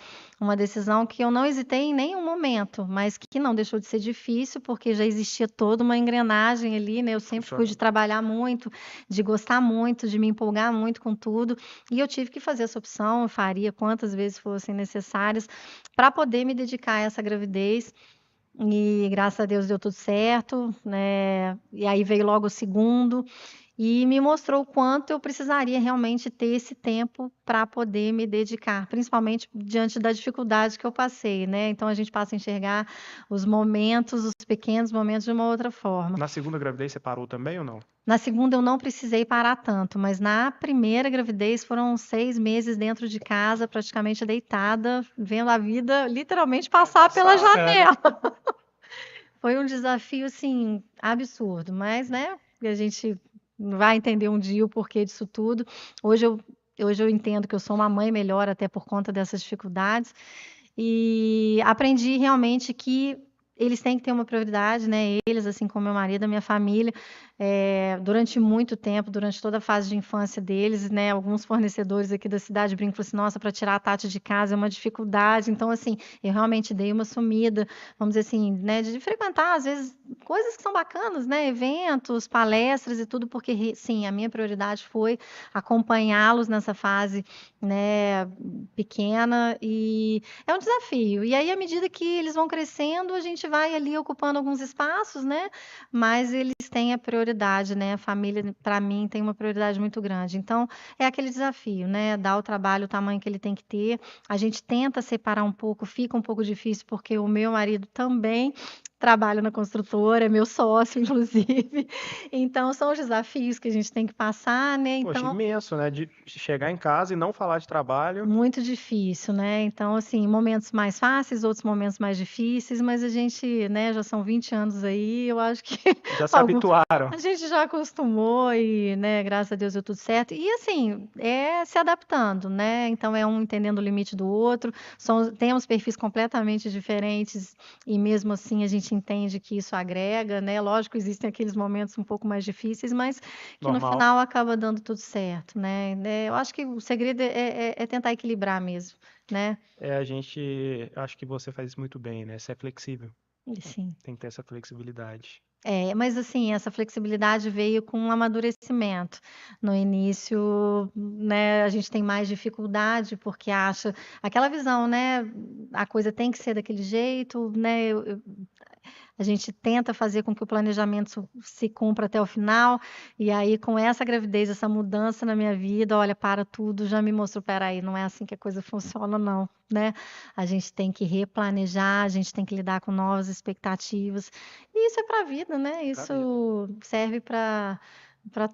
decisão que eu não hesitei em nenhum momento, mas que não deixou de ser difícil, porque já existia toda uma engrenagem ali, né? Eu sempre fui de trabalhar muito, de gostar muito, de me empolgar muito com tudo, e eu tive que fazer essa opção, eu faria quantas vezes fossem necessárias para poder me dedicar a essa gravidez. E graças a Deus deu tudo certo, né? E aí veio logo o segundo. e me mostrou o quanto eu precisaria realmente ter esse tempo para poder me dedicar, principalmente diante da dificuldade que eu passei, né? Então a gente passa a enxergar os momentos, os pequenos momentos de uma outra forma. Na segunda gravidez você parou também ou não? Na segunda eu não precisei parar tanto, mas na primeira gravidez foram 6 meses dentro de casa, praticamente deitada, vendo a vida literalmente passar pela janela. Foi um desafio, assim, absurdo, mas, né, a gente vai entender um dia o porquê disso tudo. Hoje eu, hoje eu entendo que eu sou uma mãe melhor até por conta dessas dificuldades e aprendi realmente que eles têm que ter uma prioridade, né? Eles, assim como meu marido, a minha família, durante muito tempo, durante toda a fase de infância deles, né? Alguns fornecedores aqui da cidade brincam assim, nossa, para tirar a Tati de casa é uma dificuldade. Então, assim, eu realmente dei uma sumida, vamos dizer assim, né? De frequentar, às vezes, coisas que são bacanas, né? Eventos, palestras e tudo, porque, sim, a minha prioridade foi acompanhá-los nessa fase, né? Pequena e é um desafio. E aí, à medida que eles vão crescendo, a gente vai ali ocupando alguns espaços, né? Mas eles têm a prioridade, né? A família, para mim, tem uma prioridade muito grande. Então, é aquele desafio, né? Dar o trabalho o tamanho que ele tem que ter. A gente tenta separar um pouco, fica um pouco difícil, porque o meu marido também trabalha na construtora, é meu sócio, inclusive. Então, são os desafios que a gente tem que passar, né? Poxa, Então, imenso, né? De chegar em casa e não falar de trabalho. muito difícil, né? Então, assim, momentos mais fáceis, outros momentos mais difíceis, mas a gente, né, já são 20 anos aí, eu acho que Já se algum, habituaram. a gente já acostumou e, né, graças a Deus deu tudo certo. E assim, é se adaptando, né? Então é um entendendo o limite do outro. Temos perfis completamente diferentes e mesmo assim a gente entende que isso agrega, né? Lógico, existem aqueles momentos um pouco mais difíceis, mas que no Normal. final acaba dando tudo certo, né? Eu acho que o segredo é tentar equilibrar mesmo, né? Acho que você faz isso muito bem, né? Você é flexível. Sim. Tem que ter essa flexibilidade. Mas assim, essa flexibilidade veio com um amadurecimento. No início, né, a gente tem mais dificuldade porque acha aquela visão, né? A coisa tem que ser daquele jeito, né? A gente tenta fazer com que o planejamento se cumpra até o final, e aí com essa gravidez, essa mudança na minha vida, olha, para tudo, já me mostrou, peraí, não é assim que a coisa funciona, não, né? A gente tem que replanejar, a gente tem que lidar com novas expectativas, e isso é para a vida, né? Pra vida. Isso serve para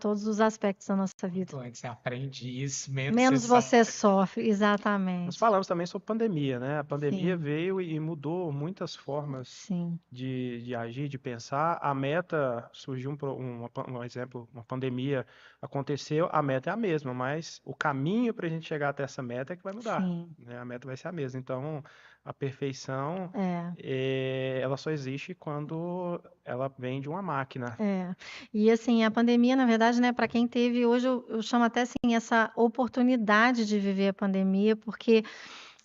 todos os aspectos da nossa vida. Quanto antes você aprende isso, menos você Menos você sofre. sofre, Nós exatamente. falamos também sobre pandemia, né? A pandemia Sim, veio e mudou muitas formas sim, de agir, de pensar. A meta surgiu um exemplo, uma pandemia aconteceu, a meta é a mesma, mas o caminho para a gente chegar até essa meta é que vai mudar, sim. né? A meta vai ser a mesma. Então, a perfeição, É. ela só existe quando ela vem de uma máquina. É. E assim, a pandemia, na verdade, né, para quem teve, hoje eu chamo até assim essa oportunidade de viver a pandemia, porque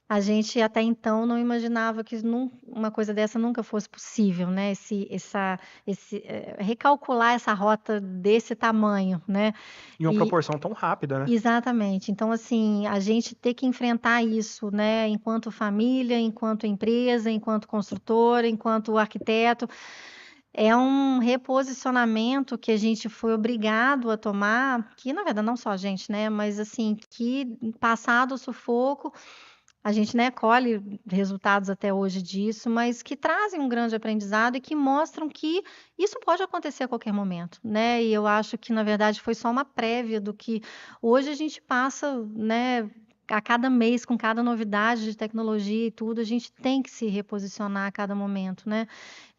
a gente até então não imaginava que uma coisa dessa nunca fosse possível, né? Recalcular essa rota desse tamanho, né? Em uma E proporção tão rápida, né? exatamente. Então, assim, a gente ter que enfrentar isso, né? Enquanto família, enquanto empresa, enquanto construtora, enquanto arquiteto. É um reposicionamento que a gente foi obrigado a tomar, que na verdade não só a gente, né, mas assim, que passado o sufoco, a gente, né, colhe resultados até hoje disso, mas que trazem um grande aprendizado e que mostram que isso pode acontecer a qualquer momento, né? E eu acho que na verdade foi só uma prévia do que hoje a gente passa, né, a cada mês com cada novidade de tecnologia e tudo, a gente tem que se reposicionar a cada momento, né?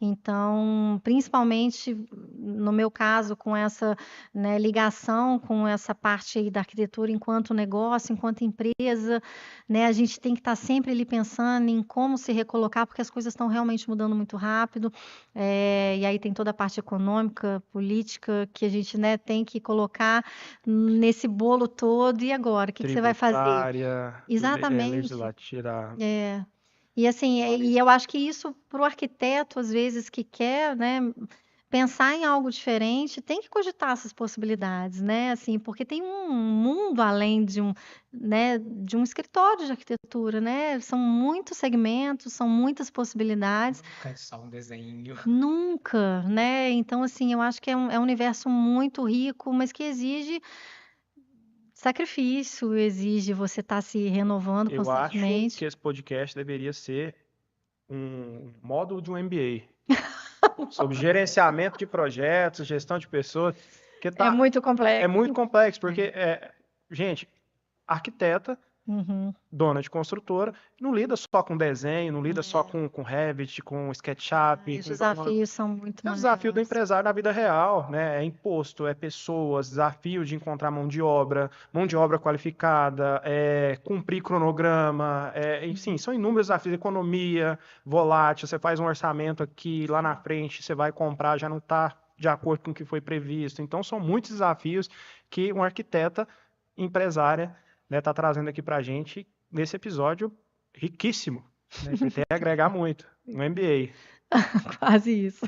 Então, principalmente no meu caso, com essa, né, ligação com essa parte aí da arquitetura enquanto negócio, enquanto empresa, né, a gente tem que estar sempre ali pensando em como se recolocar, porque as coisas estão realmente mudando muito rápido, e aí tem toda a parte econômica, política, que a gente, né, tem que colocar nesse bolo todo, e agora? O que que você vai fazer? Tributária, Exatamente. legislativa. E assim, e eu acho que isso para o arquiteto, às vezes, que quer, né, pensar em algo diferente, tem que cogitar essas possibilidades, né? Assim, porque tem um mundo além né, de um escritório de arquitetura, né? São muitos segmentos, são muitas possibilidades. Nunca é só um desenho. Nunca, né? Então, assim, eu acho que é um universo muito rico, mas que exige sacrifício, exige você estar se renovando Eu acho constantemente. que esse podcast deveria ser um módulo de um MBA sobre gerenciamento de projetos, gestão de pessoas, que É muito é complexo. muito complexo, porque, gente, arquiteta, Uhum. dona de construtora, não lida só com desenho, não lida só com Revit, com SketchUp. Os desafios são muito É o desafio do maiores. empresário na vida real, né? É imposto, é pessoas, desafio de encontrar mão de obra qualificada, é cumprir cronograma, enfim, são inúmeros desafios. Economia, volátil, você faz um orçamento aqui, lá na frente você vai comprar, já não está de acordo com o que foi previsto. Então, são muitos desafios que uma arquiteta empresária está trazendo aqui para a gente nesse episódio riquíssimo, né? Que tem que agregar muito, um MBA. Quase isso.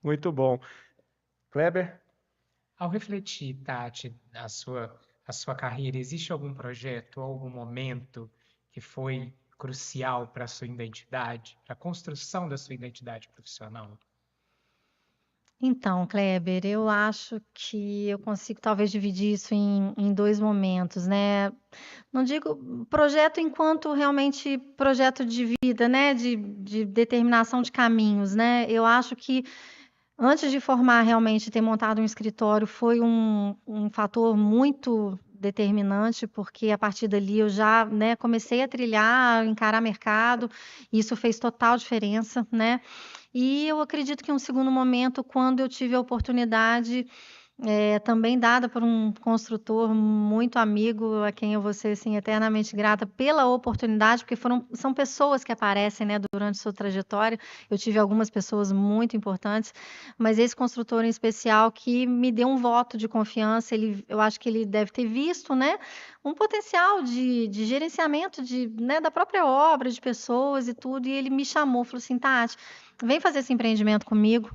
Muito bom. Kleber? Ao refletir, Tati, a sua carreira, existe algum projeto, algum momento que foi crucial para a sua identidade, para a construção da sua identidade profissional? Então, Kleber, eu acho que eu consigo talvez dividir isso em dois momentos, né? Não digo projeto enquanto realmente projeto de vida, né? De determinação de caminhos, né? Eu acho que antes de formar, realmente ter montado um escritório foi um fator muito determinante, porque a partir dali eu já, né, comecei a trilhar, encarar mercado, e isso fez total diferença, né? E eu acredito que um segundo momento, quando eu tive a oportunidade, também dada por um construtor muito amigo, a quem eu vou ser assim, eternamente grata pela oportunidade, porque são pessoas que aparecem, né, durante sua trajetória. Eu tive algumas pessoas muito importantes, mas esse construtor em especial que me deu um voto de confiança, eu acho que ele deve ter visto, né, um potencial de gerenciamento né, da própria obra, de pessoas e tudo, e ele me chamou, falou assim, Tati, vem fazer esse empreendimento comigo.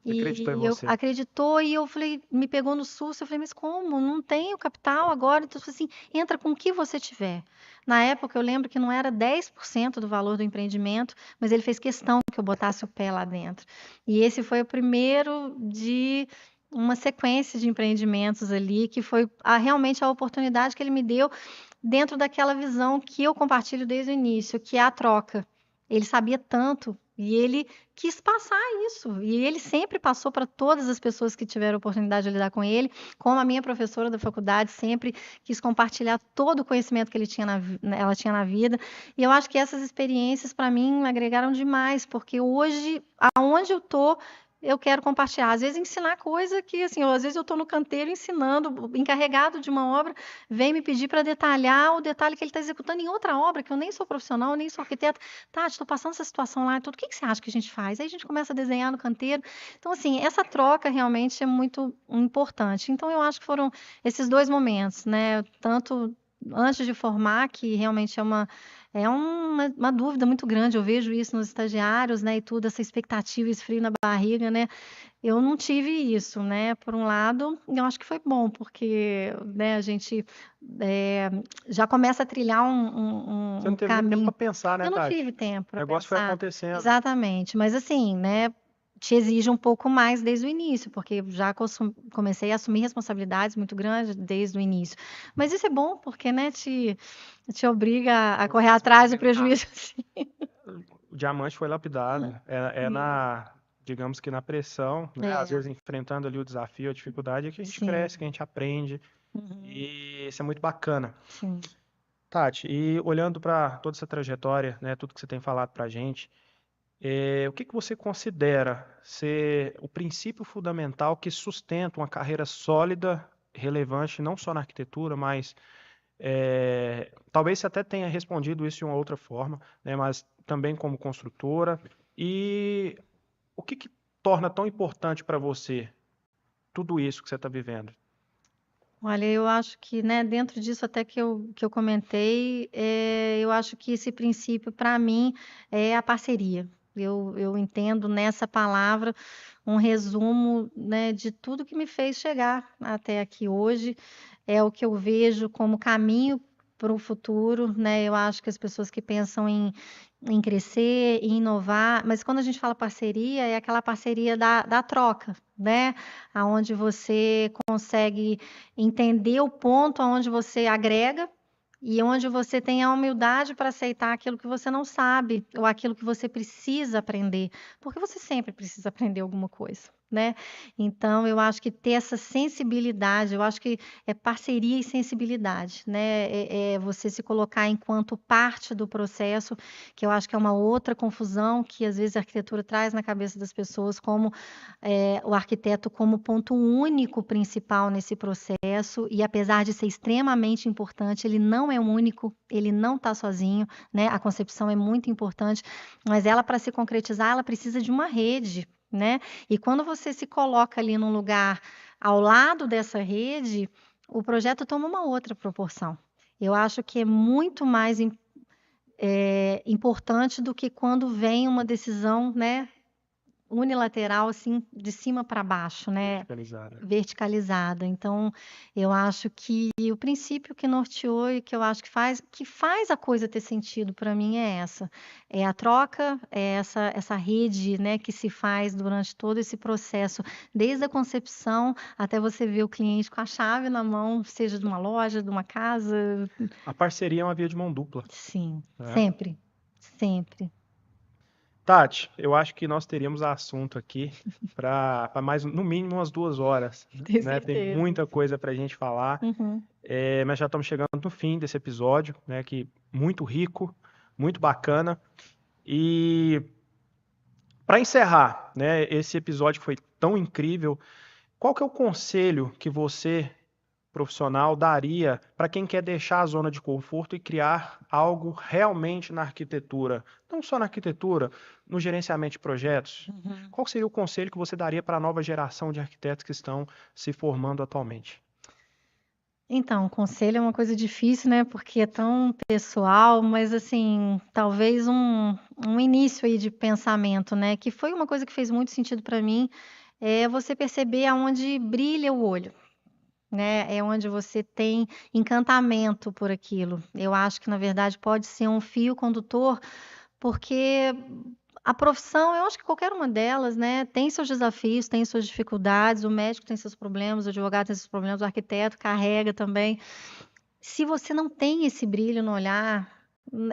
Acreditou em E eu você. acreditou e eu falei, me pegou no susto, eu falei, mas como? Não tenho capital agora. Então, assim, entra com o que você tiver. Na época, eu lembro que não era 10% do valor do empreendimento, mas ele fez questão que eu botasse o pé lá dentro. E esse foi o primeiro de uma sequência de empreendimentos ali, que foi realmente a oportunidade que ele me deu dentro daquela visão que eu compartilho desde o início, que é a troca. Ele sabia tanto e ele quis passar isso. E ele sempre passou para todas as pessoas que tiveram a oportunidade de lidar com ele, como a minha professora da faculdade sempre quis compartilhar todo o conhecimento que ela tinha na vida. E eu acho que essas experiências, para mim, agregaram demais, porque hoje, aonde eu estou, eu quero compartilhar. Às vezes ensinar coisa que, assim, às vezes eu estou no canteiro ensinando, encarregado de uma obra, vem me pedir para detalhar o detalhe que ele está executando em outra obra, que eu nem sou profissional, nem sou arquiteta. Tati, estou passando essa situação lá e tudo. O que você acha que a gente faz? Aí a gente começa a desenhar no canteiro. Então, assim, essa troca realmente é muito importante. Então, eu acho que foram esses dois momentos, né? Tanto antes de formar, que realmente é uma dúvida muito grande. Eu vejo isso nos estagiários, né? E tudo, essa expectativa, esse frio na barriga, né? Eu não tive isso, né? Por um lado, eu acho que foi bom, porque, né, a gente é, já começa a trilhar Você não um teve nem tempo caminho. para pensar, né, Eu não Tati? tive tempo O para negócio foi pensar. acontecendo. Exatamente, mas assim, né? Te exige um pouco mais desde o início, porque já comecei a assumir responsabilidades muito grandes desde o início. Mas isso é bom, porque, né, te obriga a correr atrás do prejuízo. O diamante foi lapidado. Digamos que na pressão, né? Às vezes enfrentando ali o desafio, a dificuldade, é que a gente Sim. cresce, que a gente aprende. E isso é muito bacana. Sim. Tati, e olhando para toda essa trajetória, né, tudo que você tem falado para a gente, o que você considera ser o princípio fundamental que sustenta uma carreira sólida, relevante, não só na arquitetura, mas talvez você até tenha respondido isso de uma outra forma, né, mas também como construtora. E o que torna tão importante para você tudo isso que você está vivendo? Olha, eu acho que, né, dentro disso até que eu comentei, eu acho que esse princípio, para mim, é a parceria, Eu entendo nessa palavra um resumo, né, de tudo que me fez chegar até aqui hoje. É o que eu vejo como caminho para o futuro, né? Eu acho que as pessoas que pensam em crescer, em inovar, mas quando a gente fala parceria, é aquela parceria da troca, né? Aonde você consegue entender o ponto aonde você agrega e onde você tem a humildade para aceitar aquilo que você não sabe ou aquilo que você precisa aprender, porque você sempre precisa aprender alguma coisa, né? Então, eu acho que ter essa sensibilidade, eu acho que é parceria e sensibilidade, né? É você se colocar enquanto parte do processo, que eu acho que é uma outra confusão que às vezes a arquitetura traz na cabeça das pessoas, como o arquiteto como ponto único principal nesse processo, e apesar de ser extremamente importante, ele não é o único, ele não está sozinho, né? A concepção é muito importante, mas ela, para se concretizar, ela precisa de uma rede, né? E quando você se coloca ali num lugar ao lado dessa rede, o projeto toma uma outra proporção. Eu acho que é muito mais importante do que quando vem uma decisão, né, unilateral, assim, de cima para baixo, né? Verticalizada. Verticalizada. Então, eu acho que o princípio que norteou e que eu acho que faz a coisa ter sentido para mim é essa. É a troca, é essa rede, né, que se faz durante todo esse processo, desde a concepção até você ver o cliente com a chave na mão, seja de uma loja, de uma casa. A parceria é uma via de mão dupla, Sim, né? sempre, sempre. Tati, eu acho que nós teríamos assunto aqui para mais, no mínimo, umas 2 horas, Tenho né? Tem certeza. muita coisa para a gente falar, Uhum. mas já estamos chegando no fim desse episódio, né? Que muito rico, muito bacana. E para encerrar, né? Esse episódio foi tão incrível. Qual que é o conselho que você, profissional, daria para quem quer deixar a zona de conforto e criar algo realmente na arquitetura? Não só na arquitetura, no gerenciamento de projetos. Uhum. Qual seria o conselho que você daria para a nova geração de arquitetos que estão se formando atualmente? Então, conselho é uma coisa difícil, né? Porque é tão pessoal, mas assim, talvez um início aí de pensamento, né? Que foi uma coisa que fez muito sentido para mim, é você perceber aonde brilha o olho, né? É onde você tem encantamento por aquilo. Eu acho que, na verdade, pode ser um fio condutor, porque a profissão, eu acho que qualquer uma delas, né, tem seus desafios, tem suas dificuldades, o médico tem seus problemas, o advogado tem seus problemas, o arquiteto carrega também. Se você não tem esse brilho no olhar,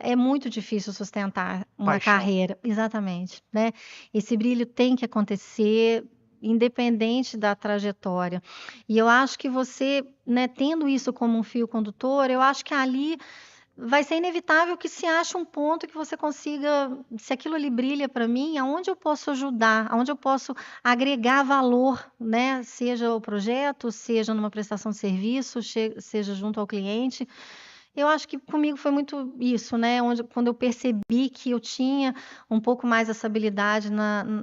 é muito difícil sustentar uma Paixão. carreira. Exatamente, né? Esse brilho tem que acontecer independente da trajetória. E eu acho que você, né, tendo isso como um fio condutor, eu acho que ali vai ser inevitável que se ache um ponto que você consiga, se aquilo ali brilha para mim, aonde eu posso ajudar, aonde eu posso agregar valor, né? Seja o projeto, seja numa prestação de serviço, seja junto ao cliente. Eu acho que comigo foi muito isso, né? Quando eu percebi que eu tinha um pouco mais essa habilidade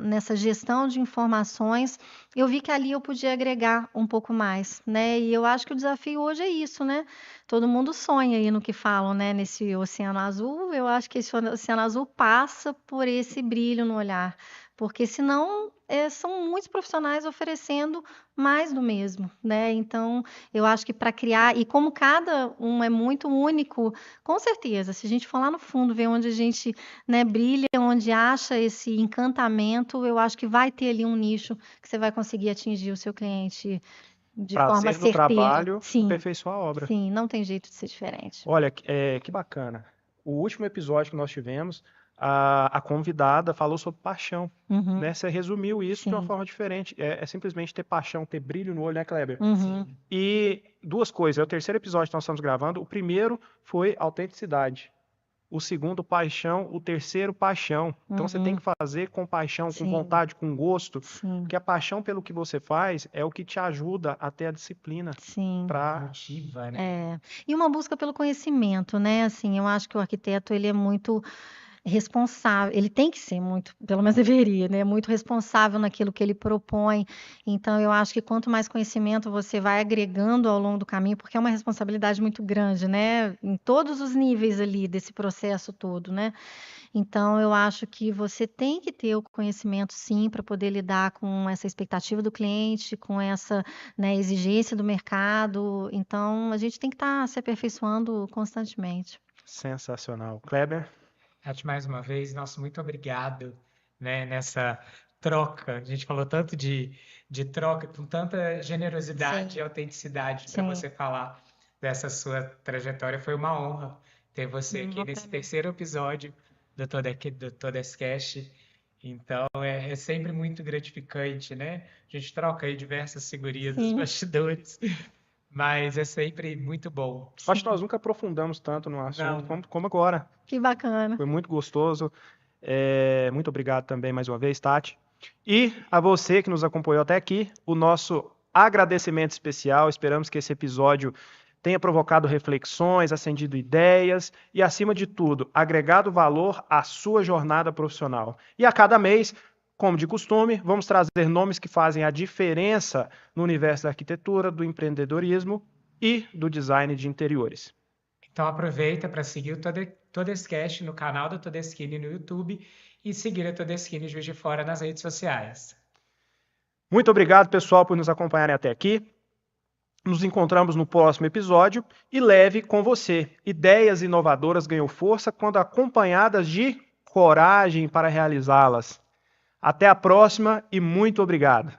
nessa gestão de informações, eu vi que ali eu podia agregar um pouco mais, né? E eu acho que o desafio hoje é isso, né? Todo mundo sonha aí no que falam, né? Nesse oceano azul, eu acho que esse oceano azul passa por esse brilho no olhar, porque senão são muitos profissionais oferecendo mais do mesmo, né? Então, eu acho que para criar, e como cada um é muito único, com certeza, se a gente for lá no fundo, ver onde a gente, né, brilha, onde acha esse encantamento, eu acho que vai ter ali um nicho que você vai conseguir atingir o seu cliente de forma Prazer no certeira. trabalho, Sim, aperfeiçoar a obra. sim, não tem jeito de ser diferente. Olha, que bacana. O último episódio que nós tivemos, a convidada falou sobre paixão, Uhum, né? Você resumiu isso de uma sim. forma diferente. É simplesmente ter paixão, ter brilho no olho, né, Kleber? Uhum, E duas coisas. É o terceiro episódio que nós estamos gravando. O primeiro foi autenticidade. O segundo, paixão. O terceiro, paixão. Então você tem uhum, que fazer com paixão, com sim, vontade, com gosto. sim, Porque a paixão pelo que você faz é o que te ajuda a ter a disciplina sim. para. Motiva, né? E uma busca pelo conhecimento, né? Assim, eu acho que o arquiteto ele é muito responsável, ele tem que ser muito, pelo menos deveria, né? Muito responsável naquilo que ele propõe. Então, eu acho que quanto mais conhecimento você vai agregando ao longo do caminho, porque é uma responsabilidade muito grande, né? Em todos os níveis ali desse processo todo, né? Então, eu acho que você tem que ter o conhecimento, sim, para poder lidar com essa expectativa do cliente, com essa, né, exigência do mercado. Então, a gente tem que estar se aperfeiçoando constantemente. Sensacional. Kleber? Tati, mais uma vez, nosso muito obrigado, né, nessa troca. A gente falou tanto de troca, com tanta generosidade Sim, e autenticidade para sim. você falar dessa sua trajetória. Foi uma honra ter você aqui nesse Para mim. terceiro episódio do Todescast. Então, é sempre muito gratificante, né? A gente troca aí diversas figurinhas dos Sim, bastidores, mas é sempre muito bom. Acho que nós nunca aprofundamos tanto no assunto Não, como agora. que bacana. Foi muito gostoso. Muito obrigado também mais uma vez, Tati. E a você que nos acompanhou até aqui, o nosso agradecimento especial. Esperamos que esse episódio tenha provocado reflexões, acendido ideias e, acima de tudo, agregado valor à sua jornada profissional. E a cada mês, como de costume, vamos trazer nomes que fazem a diferença no universo da arquitetura, do empreendedorismo e do design de interiores. então aproveita para seguir o Todescast no canal da Todeskine no YouTube e seguir a Todeskine Juiz de Fora nas redes sociais. Muito obrigado, pessoal, por nos acompanharem até aqui. Nos encontramos no próximo episódio e leve com você. Ideias inovadoras ganham força quando acompanhadas de coragem para realizá-las. Até a próxima e muito obrigado.